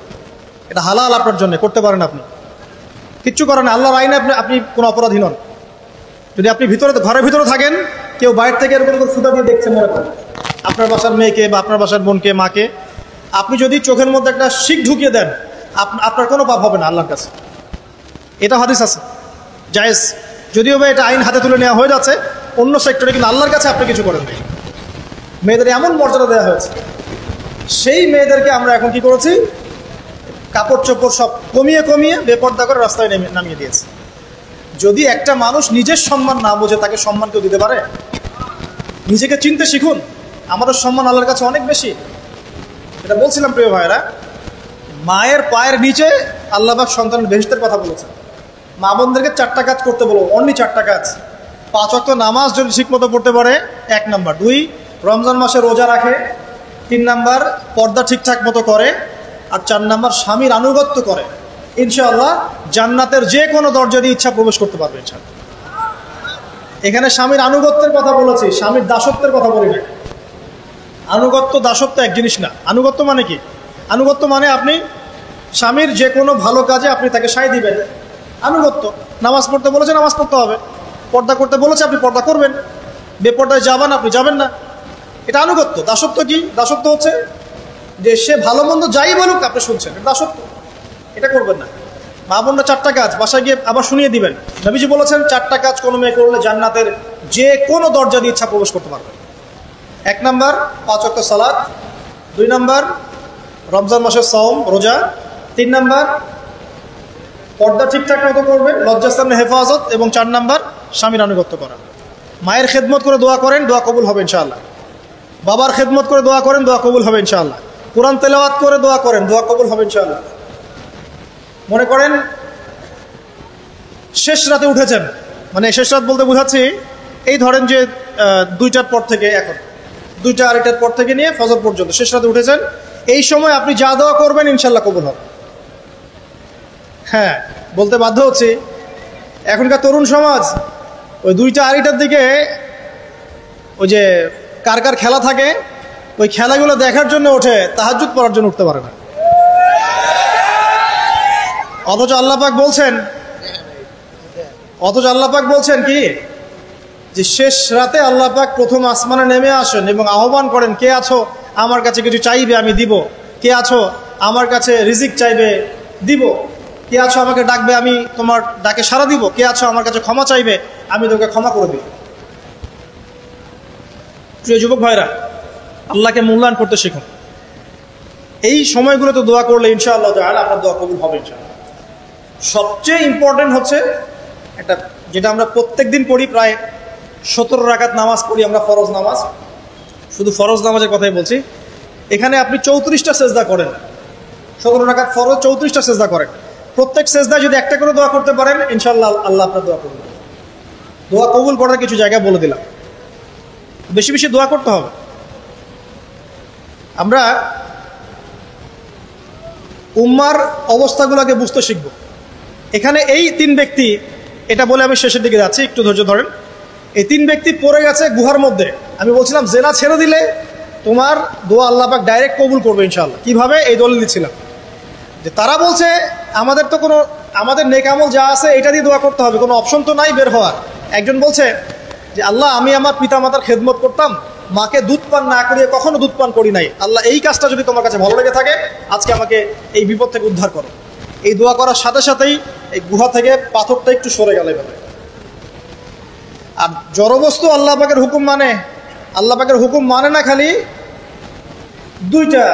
এটা হালাল আপনার জন্য, করতে পারেন আপনি, কিচ্ছু করেন না। আল্লাহর আইনে আপনি কোনো অপরাধী নন। যদি আপনি ঘরের ভিতরে থাকেন, কেউ বাইরে থেকে এরকম ফুটা দিয়ে দেখছে, মনে করেন আপনার বাসার মেয়েকে বা আপনার বাসার বোনকে, মাকে, আপনি যদি চোখের মধ্যে একটা শিক ঢুকিয়ে দেন, আপনার কোনো পাপ হবে না আল্লাহর কাছে। এটা হাদিস আছে, জায়েজ। যদিও বা এটা আইন হাতে তুলে নেওয়া হয়ে যাচ্ছে অন্য সেক্টরে, কিন্তু আল্লাহর কাছে আপনি কিছু করেন নাই। মেয়েদের এমন মর্যাদা দেওয়া হয়েছে, সেই মেয়েদেরকে আমরা এখন কি করেছি, কাপড় চোপড় সব কমিয়ে কমিয়ে বেপর্দা করে রাস্তায় নামিয়ে দিয়েছে। যদি একটা মানুষ নিজের সম্মান না বোঝে, তাকে সম্মান কেউ দিতে পারে? নিজেকে চিনতে শিখুন। আমাদের সম্মান আল্লাহর কাছে অনেক বেশি। এটা বলছিলাম প্রিয় ভাইয়েরা, মায়ের পায়ের নিচে আল্লাহ পাক সন্তানের বেহেশতের কথা বলেছেন। মা বোনদেরকে 4টা কাজ করতে বলবো, অনলি 4টা কাজ। 5 ওয়াক্ত নামাজ যদি ঠিকমতো পড়তে পারে, 1 নাম্বার। 2, রমজান মাসে রোজা রাখে। 3 নাম্বার, পর্দা ঠিকঠাক মতো করে। আর 4 নাম্বার, স্বামীর আনুগত্য করে। ইনশাআল্লাহ জান্নাতের যে কোনো দরজা দিয়ে ইচ্ছা প্রবেশ করতে পারবে ইনশাআল্লাহ। এখানে স্বামীর আনুগত্যের কথা বলেছি, স্বামীর দাসত্বের কথা বলি না। আনুগত্য দাসত্ব এক জিনিস না। আনুগত্য মানে কি? আনুগত্য মানে আপনি স্বামীর যে কোনো ভালো কাজে আপনি তাকে সায় দিবেন, আনুগত্য। নামাজ পড়তে বলেছে, নামাজ পড়তে হবে। পর্দা করতে বলেছে, আপনি পর্দা করবেন। বেপর্দায় যাবেন, আপনি যাবেন না। এটা আনুগত্য। দাসত্ব কি? দাসত্ব হচ্ছে যে সে ভালো মন্দ যাই বলুক আপনি শুনছেন, এটা দাসত্ব। এটা করবেন না। মা বোনরা 4টা কাজ বাসায় গিয়ে আবার শুনিয়ে দিবেন। নবীজি বলেছেন 4টা কাজ কোনো মেয়ে করলে জান্নাতের যে কোনো দরজা দিয়ে ইচ্ছা প্রবেশ করতে পারবে। 1 নাম্বার, 5 ওয়াক্ত সালাত। 2 নাম্বার, রমজান মাসের সওম রোজা। 3 নাম্বার, পর্দা ঠিকঠাক মতো করবে, লজ্জাস্থানের হেফাজত। এবং 4 নাম্বার, স্বামীর আনুগত্য করা। মায়ের খেদমত করে দোয়া করেন, দোয়া কবুল হবে ইনশাআল্লাহ। বাবার খেদমত করে দোয়া করেন, দোয়া কবুল হবে ইনশাআল্লাহ। কোরআন তেলাওয়াত করে দোয়া করেন, দোয়া কবুল হবে ইনশাআল্লাহ। মনে করেন শেষ রাতে উঠেছেন, মানে শেষ রাত বলতে বোঝাচ্ছি এই ধরেন যে 2টার পর থেকে, এখন 2টা 2:30টার পর থেকে নিয়ে ফজর পর্যন্ত শেষ রাতে উঠেছেন। এই সময় আপনি যা দোয়া করবেন ইনশাআল্লাহ কবুল হবে। হ্যাঁ, বলতে বাধ্য হচ্ছি, এখনকার তরুণ সমাজ ওই 2টা 2:30টার দিকে ওই যে কার কার খেলা থাকে, ওই খেলাগুলো দেখার জন্য ওঠে, তাহাজ্জুদ পড়ার জন্য উঠতে পারে না। অথচ আল্লাহ পাক বলছেন কি, যে শেষ রাতে আল্লাহ পাক প্রথম আসমানে নেমে আসেন এবং আহ্বান করেন, কে আছো আমার কাছে কিছু চাইবে আমি দিব, কে আছো আমার কাছে রিজিক চাইবে দিব, কে আছো আমাকে ডাকবে আমি তোমার ডাকে সাড়া দিব, কে আছো আমার কাছে ক্ষমা চাইবে আমি তোকে ক্ষমা করে দিব। প্রিয় যুবক ভাইরা, আল্লাহকে মূল্যায়ন করতে শিখুন। এই সময়গুলোতে দোয়া করলে ইনশাআল্লাহ তাআলা আপনার দোয়া কবুল হবে ইনশাআল্লাহ। সবচেয়ে ইম্পর্টেন্ট হচ্ছে একটা, যেটা আমরা প্রত্যেক দিন পড়ি, প্রায় 17 রাকাত নামাজ পড়ি আমরা, ফরজ নামাজ, শুধু ফরজ নামাজের কথাই বলছি। এখানে আপনি 34টা সেজদা করেন, 17 রাকাত ফরজ, 34টা সেজদা করেন। প্রত্যেক সেজদায় যদি একটা করে দোয়া করতে পারেন ইনশাআল্লাহ আল্লাহ আপনার দোয়া কবুল করবেন। দোয়া কবুল করার কিছু জায়গা বলে দিলাম, বেশি বেশি দোয়া করতে হবে। আমরা উম্মার অবস্থাগুলোকে বুঝতে শিখব। এখানে এই 3 ব্যক্তি, এটা বলে আমি শেষের দিকে যাচ্ছি, একটু ধৈর্য ধরেন। এই 3 ব্যক্তি পড়ে গেছে গুহার মধ্যে। আমি বলছিলাম জেনা ছেড়ে দিলে তোমার দোয়া আল্লাহ পাক ডাইরেক্ট কবুল করবে ইনশাআল্লাহ। কিভাবে? এই দলিল দিচ্ছিলাম যে তারা বলছে আমাদের তো কোনো, আমাদের নেক আমল যা আছে এটা দিয়ে দোয়া করতে হবে, কোনো অপশন তো নাই বের হওয়ার। একজন বলছে যে আল্লাহ আমি আমার পিতামাতার খেদমত করতাম, মাকে দুধ পান না করিয়ে কখনো দুধ পান করি নাই, আল্লাহ এই কাজটা যদি তোমার কাছে ভালো লেগে থাকে আজকে আমাকে এই বিপদ থেকে উদ্ধার করো। এই দোয়া করার সাথে সাথেই এই গুহা থেকে পাথরটা একটু সরে গেল এভাবে। আর জড়বস্তু আল্লাহ পাকের হুকুম মানে, আল্লাহ পাকের হুকুম মানে না খালি 2টা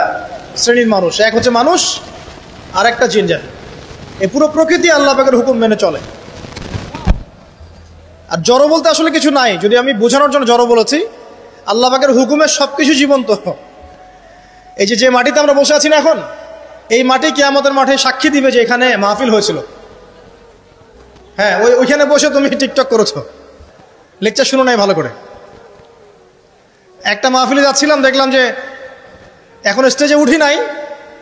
শ্রেণীর মানুষ, এক হচ্ছে মানুষ আর একটা জিন জাতি। এই পুরো প্রকৃতি আল্লাহ পাকের হুকুম মেনে চলে। আর জড় বলতে আসলে কিছু নাই, যদি আমি বোঝানোর জন্য জড় বলেছি, আল্লাহ পাকের হুকুমে সবকিছু জীবন্ত। এই যে মাটিতে আমরা বসে আছি না এখন, এই মাটি কিয়ামতের মাঠে সাক্ষী দিবে যে এখানে মাহফিল হয়েছিল। হ্যাঁ, ওইখানে বসে তুমি টিকটক করেছো, লেকচার শুনো নাই ভালো করে। একটা মাহফিলে যাচ্ছিলাম, দেখলাম যে এখন স্টেজে উঠি নাই,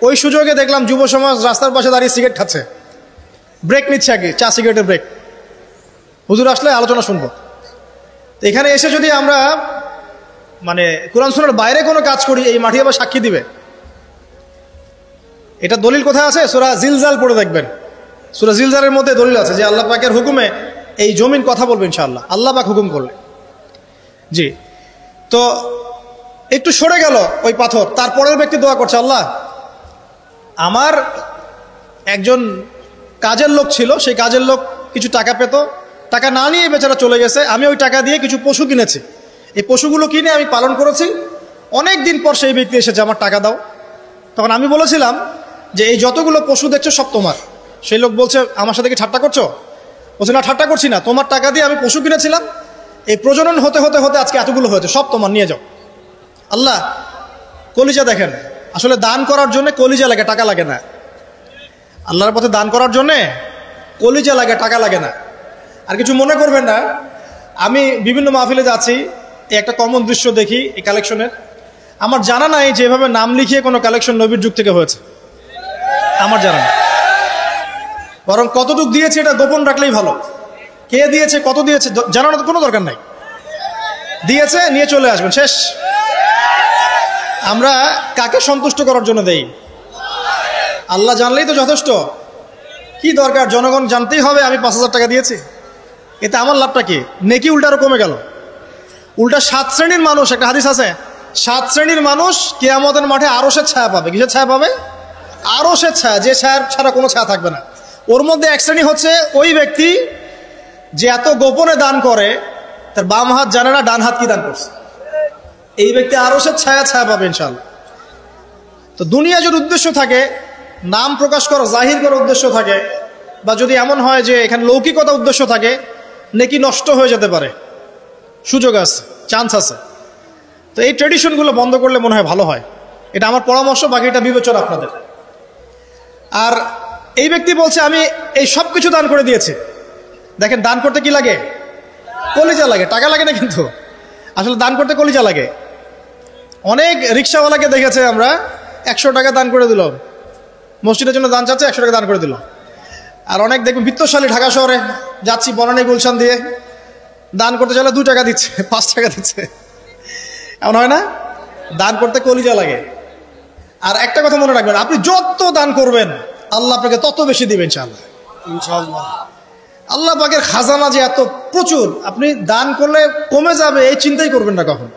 ওই সুযোগে দেখলাম যুব সমাজ রাস্তার পাশে দাঁড়িয়ে সিগারেট খাচ্ছে, ব্রেক নিচ্ছে আগে, চা সিগারেটের ব্রেক। হুজুর আসলে আলোচনা শুনবো। এখানে এসে যদি আমরা মানে কোরআন সুন্নাহর বাইরে কোনো কাজ করি, এই মাটি আবার সাক্ষী দিবে। এটা দলিল কোথায় আছে? সূরা জিলজাল পড়ে দেখবেন। সূরা জিলজালের মধ্যে দলিল আছে যে আল্লাহ পাকের হুকুমে এই জমিন কথা বলবে ইনশাআল্লাহ, আল্লাহ পাক হুকুম করলে। জি, তো একটু সরে গেল ওই পাথর। তারপরের ব্যক্তি দোয়া করছে, আল্লাহ আমার একজন কাজের লোক ছিল, সেই কাজের লোক কিছু টাকা পেত, টাকা না নিয়ে বেচারা চলে গেছে, আমি ওই টাকা দিয়ে কিছু পশু কিনেছি, এই পশুগুলো কিনে আমি পালন করেছি, অনেক দিন পর সেই ব্যক্তি এসেছে আমার টাকা দাও। তখন আমি বলেছিলাম যে এই যতগুলো পশু দেখছো সব তোমার। সেই লোক বলছে আমার সাথে কি ঠাট্টা করছো? বলছে না, ঠাট্টা করছি না, তোমার টাকা দিয়ে আমি পশু কিনেছিলাম, এই প্রজনন হতে হতে হতে আজকে এতগুলো হয়েছে, সব তোমার, নিয়ে যাও। আল্লাহ কলিজা দেখেন, আসলে দান করার জন্য কলিজা লাগে, টাকা লাগে না। আল্লাহর পথে দান করার জন্যে কলিজা লাগে, টাকা লাগে না। আর কিছু মনে করবেন না, আমি বিভিন্ন মাহফিলে যাচ্ছি, একটা কমন দৃশ্য দেখি এই কালেকশনের। আমার জানা নাই যে এভাবে নাম লিখিয়ে কোনো কালেকশন নবীর যুগ থেকে হয়েছে, আমার জানা না। বরং কতটুক দিয়েছে এটা গোপন রাখলেই ভালো। কে দিয়েছে, কত দিয়েছে জানানোর কোনো দরকার নাই, দিয়েছে নিয়ে চলে আসবেন, শেষ। আমরা কাকে সন্তুষ্ট করার জন্য দেই? আল্লাহ জানলেই তো যথেষ্ট। কি দরকার জনগণ জানতেই হবে আমি 5,000 টাকা দিয়েছি? এতে আমার লাভটা কি? নেকি উল্টা আরো কমে গেল। উল্টা 7 শ্রেণীর মানুষ, একটা হাদিস আছে, 7 শ্রেণীর মানুষ কিয়ামতের মাঠে আরশের ছায়া পাবে। কিসের ছায়া পাবে? আরশের ছায়া, যে ছায়া ছাড়া কোনো ছায়া থাকবে না। ওর মধ্যে এক শ্রেণী হচ্ছে ওই ব্যক্তি যে এত গোপনে দান করে, তার বাম হাত জানে না ডান হাত কি দান করছে। এই ব্যক্তি আরশের ছায়া পাবে ইনশাআল্লাহ। তো দুনিয়া যদি উদ্দেশ্য থাকে, নাম প্রকাশ করা, জাহির করার উদ্দেশ্য থাকে, বা যদি এমন হয় যে এখানে লৌকিকতা উদ্দেশ্য থাকে, নেকি নষ্ট হয়ে যেতে পারে, সুযোগ আছে, চান্স আছে। তো এই ট্রেডিশনগুলো বন্ধ করলে মনে হয় ভালো হয়। এটা আমার পরামর্শ, বাকি এটা বিবেচনা আপনাদের। আর এই ব্যক্তি বলছে আমি এই সব কিছু দান করে দিয়েছি। দেখেন, দান করতে কি লাগে? কলিজা লাগে, টাকা লাগে না কিন্তু। আসলে দান করতে কলিজা লাগে। অনেক রিক্সাওয়ালাকে দেখেছে আমরা, 100 টাকা দান করে দিল, মসজিদের জন্য দান চাচ্ছে, 100 টাকা দান করে দিল। আর অনেক দেখবেন বিত্তশালী, ঢাকা শহরে যাচ্ছি বনানী গুলশান দিয়ে, দান করতে চাইলে 2 টাকা দিচ্ছে, 5 টাকা দিচ্ছে। এমন হয় না? দান করতে কলিজা লাগে। আর একটা কথা মনে রাখবেন, আপনি যত দান করবেন আল্লাহ আপনাকে তত বেশি দিবেন ইনশাআল্লাহ। ইনশাআল্লাহ। আল্লাহ পাকের খাজানা যে এত প্রচুর, আপনি দান করলে কমে যাবে এই চিন্তাই করবেন না কখন।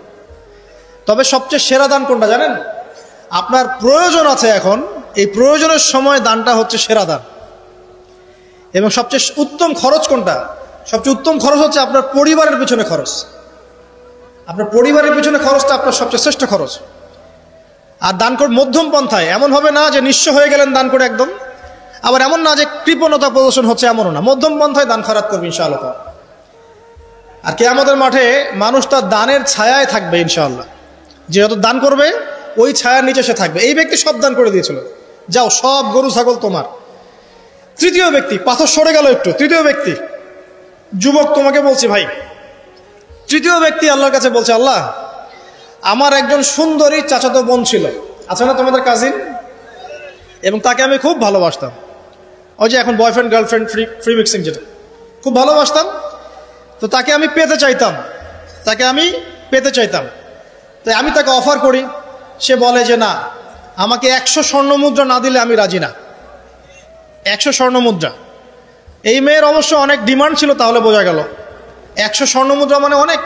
তবে সবচেয়ে সেরা দান কোনটা জানেন? আপনার প্রয়োজন আছে এখন, এই প্রয়োজনের সময় দানটা হচ্ছে সেরা দান। এবং সবচেয়ে উত্তম খরচ কোনটা? সবচেয়ে উত্তম খরচ হচ্ছে আপনার পরিবারের পিছনে খরচ। আপনার পরিবারের পিছনে খরচটা আপনার সবচেয়ে শ্রেষ্ঠ খরচ। আর দান করে মধ্যম পন্থায়, এমন হবে না যে নিঃস্ব হয়ে গেলেন দান করে একদম, আবার এমন না যে কৃপণতা প্রদর্শন হচ্ছে, এমনও না। মধ্যম পন্থায় দান খয়রাত করবে ইনশাআল্লাহ। আর কিয়ামতের মাঠে মানুষ তার দানের ছায়ায় থাকবে ইনশাআল্লাহ। যে যত দান করবে ওই ছায়ার নিচে সে থাকবে। এই ব্যক্তি সব দান করে দিয়েছিল, যাও সব গরু ছাগল তোমার। তৃতীয় ব্যক্তি, পাথর সরে গেল একটু, তৃতীয় ব্যক্তি, যুবক তোমাকে বলছি ভাই, তৃতীয় ব্যক্তি আল্লাহর কাছে বলছে, আল্লাহ আমার একজন সুন্দরী চাচাতো বোন ছিল, আছে না তোমাদের কাজিন, এবং তাকে আমি খুব ভালোবাসতাম। ওই যে এখন বয়ফ্রেন্ড গার্লফ্রেন্ড ফ্রি মিক্সিং, যেটা খুব ভালোবাসতাম, তো তাকে আমি পেতে চাইতাম, তাই আমি তাকে অফার করি। সে বলে যে না, আমাকে 100 স্বর্ণ মুদ্রা না দিলে আমি রাজি না। 100 স্বর্ণ মুদ্রা। এই মেয়ের অবশ্য অনেক ডিমান্ড ছিল, তাহলে বোঝা গেল 100 স্বর্ণ মুদ্রা মানে অনেক।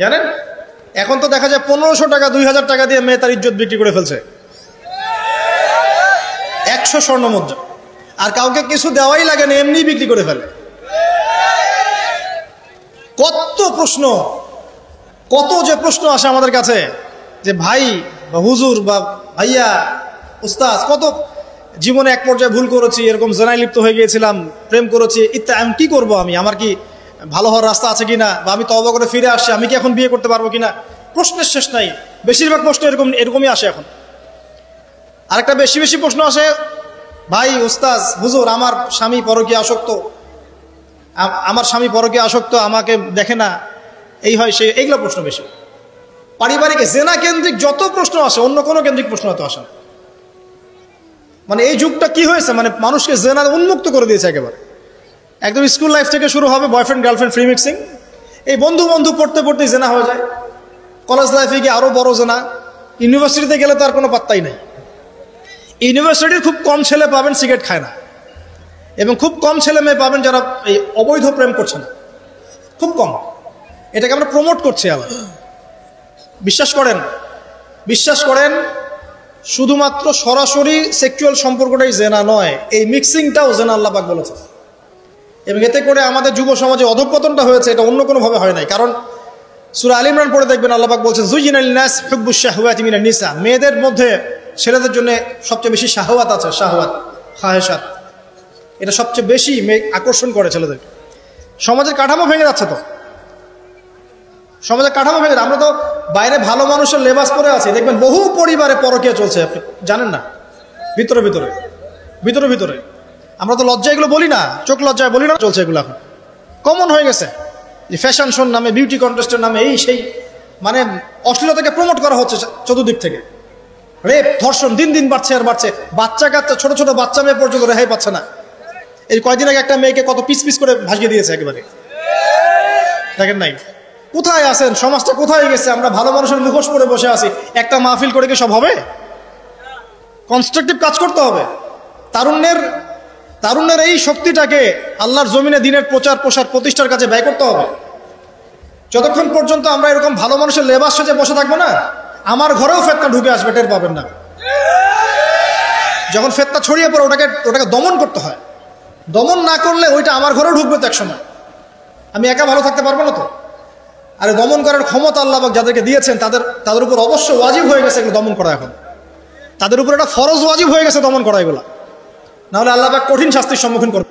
জানেন এখন তো দেখা যায় 1500 টাকা 2000 টাকা দিয়ে মেয়ে তার ইজ্জত বিক্রি করে ফেলছে। 100 স্বর্ণ মুদ্রা, আর কাউকে কিছু দেওয়াই লাগে না, এমনি বিক্রি করে ফেলে। কত প্রশ্ন, কত যে প্রশ্ন আসে আমাদের কাছে, যে ভাই বা হুজুর বা ভাইয়া উস্তাদ, কত জীবনে এক পর্যায়ে ভুল করেছি, এরকম জেনায় লিপ্ত হয়ে গিয়েছিলাম, প্রেম করেছি ইত্যাদি, আমি কি করবো, আমার কি ভালো হওয়ার রাস্তা আছে কিনা, বা আমি তওবা করে ফিরে আসছি, আমি কি এখন বিয়ে করতে পারবো কিনা। প্রশ্নের শেষ নাই। বেশিরভাগ প্রশ্ন এরকমই আসে এখন। আরেকটা বেশি প্রশ্ন আসে, ভাই উস্তাদ হুজুর আমার স্বামী পরকীয়া আসক্ত, আমাকে দেখে না, এই হয় সে, এইগুলো প্রশ্ন বেশি। পারিবারিক জেনা কেন্দ্রিক যত প্রশ্ন আসে, অন্য কোনো কেন্দ্রিক প্রশ্ন তো আসে না। মানে এই যুগটা কি হয়েছে, মানে মানুষকে জেনা উন্মুক্ত করে দিয়েছে একেবারে। একদম স্কুল লাইফ থেকে শুরু হবে বয়ফ্রেন্ড গার্লফ্রেন্ড ফ্রি মিক্সিং, এই বন্ধু পড়তে জেনা হয়ে যায়, কলেজ লাইফে গিয়ে আরো বড় জেনা, ইউনিভার্সিটিতে গেলে তো আর কোনো পাত্তাই নাই। ইউনিভার্সিটির খুব কম ছেলে পাবেন সিগারেট খায় না, এবং খুব কম ছেলে মেয়ে পাবেন যারা এই অবৈধ প্রেম করছে না, খুব কম। এটাকে আমরা প্রমোট করছি আবার। বিশ্বাস করেন শুধুমাত্র সরাসরি সেক্সুয়াল সম্পর্কটাই জেনা নয়, এই মিক্সিংটাও জেনা আল্লাহ পাক বলেছে। এবং এতে করে আমাদের যুব সমাজে অধঃপতনটা হয়েছে, এটা অন্য কোনোভাবে হয় নাই। কারণ সূরা আল ইমরান পড়ে দেখবেন আল্লাহ পাক বলছেন, যুয়িনা লিন-নাস হুব্বুশ শাহওয়াতি মিনান নিসা, মেয়েদের মধ্যে ছেলেদের জন্য সবচেয়ে বেশি শাহওয়াত আছে, খাহেসাত, এটা সবচেয়ে বেশি আকর্ষণ করে ছেলেদের। সমাজের কাঠামো ভেঙে যাচ্ছে তো, আমরা তো বাইরে ভালো মানুষের লেবাস পরে আছি, দেখবেন বহু পরিবারে পরকীয়া চলছে, আপনি জানেন না, ভিতরে। আমরা তো লজ্জা এগুলো বলি না, চোখ লজ্জায় বলি না, চলছে এগুলো এখন কমন হয়ে গেছে। যে ফ্যাশন শোর নামে, বিউটি কন্টেস্টের নামে, এই সেই, মানে অশ্লীলতাকে প্রমোট করা হচ্ছে চতুর্দিক থেকে। রেপ ধর্ষণ দিন বাড়ছে আর বাড়ছে। বাচ্চা কাচ্চা, ছোট বাচ্চা মেয়ে পর্যন্ত রেহাই পাচ্ছে না। এই কয়দিন আগে একটা মেয়েকে কত পিস করে ভাসিয়ে দিয়েছে একেবারে, দেখেন নাই? কোথায় আছেন? সমাজটা কোথায় গেছে? আমরা ভালো মানুষের মুখোশ পরে বসে আছি। একটা মাহফিল করে কি সব হবে? কনস্ট্রাকটিভ কাজ করতে হবে। তারুণ্যের এই শক্তিটাকে আল্লাহর জমিনে দিনের প্রচার প্রসার প্রতিষ্ঠার কাছে ব্যয় করতে হবে। যতক্ষণ পর্যন্ত আমরা এরকম ভালো মানুষের লেবাস সেজে বসে থাকবো না, আমার ঘরেও ফেতনা ঢুকে আসবে, টের পাবেন না। যখন ফেতনা ছড়িয়ে পড়ে ওটাকে দমন করতে হয়। দমন না করলে ওইটা আমার ঘরেও ঢুকবে তো এক সময়, আমি একা ভালো থাকতে পারবো না তো। আর দমন করার ক্ষমতা আল্লাহ পাক যাদেরকে দিয়েছেন তাদের উপর অবশ্য ওয়াজিব হয়ে গেছে এগুলো দমন করা। এখন তাদের উপর একটা ফরজ ওয়াজিব হয়ে গেছে দমন করা এগুলা, নাহলে আল্লাহ পাক কঠিন শাস্তির সম্মুখীন করবে।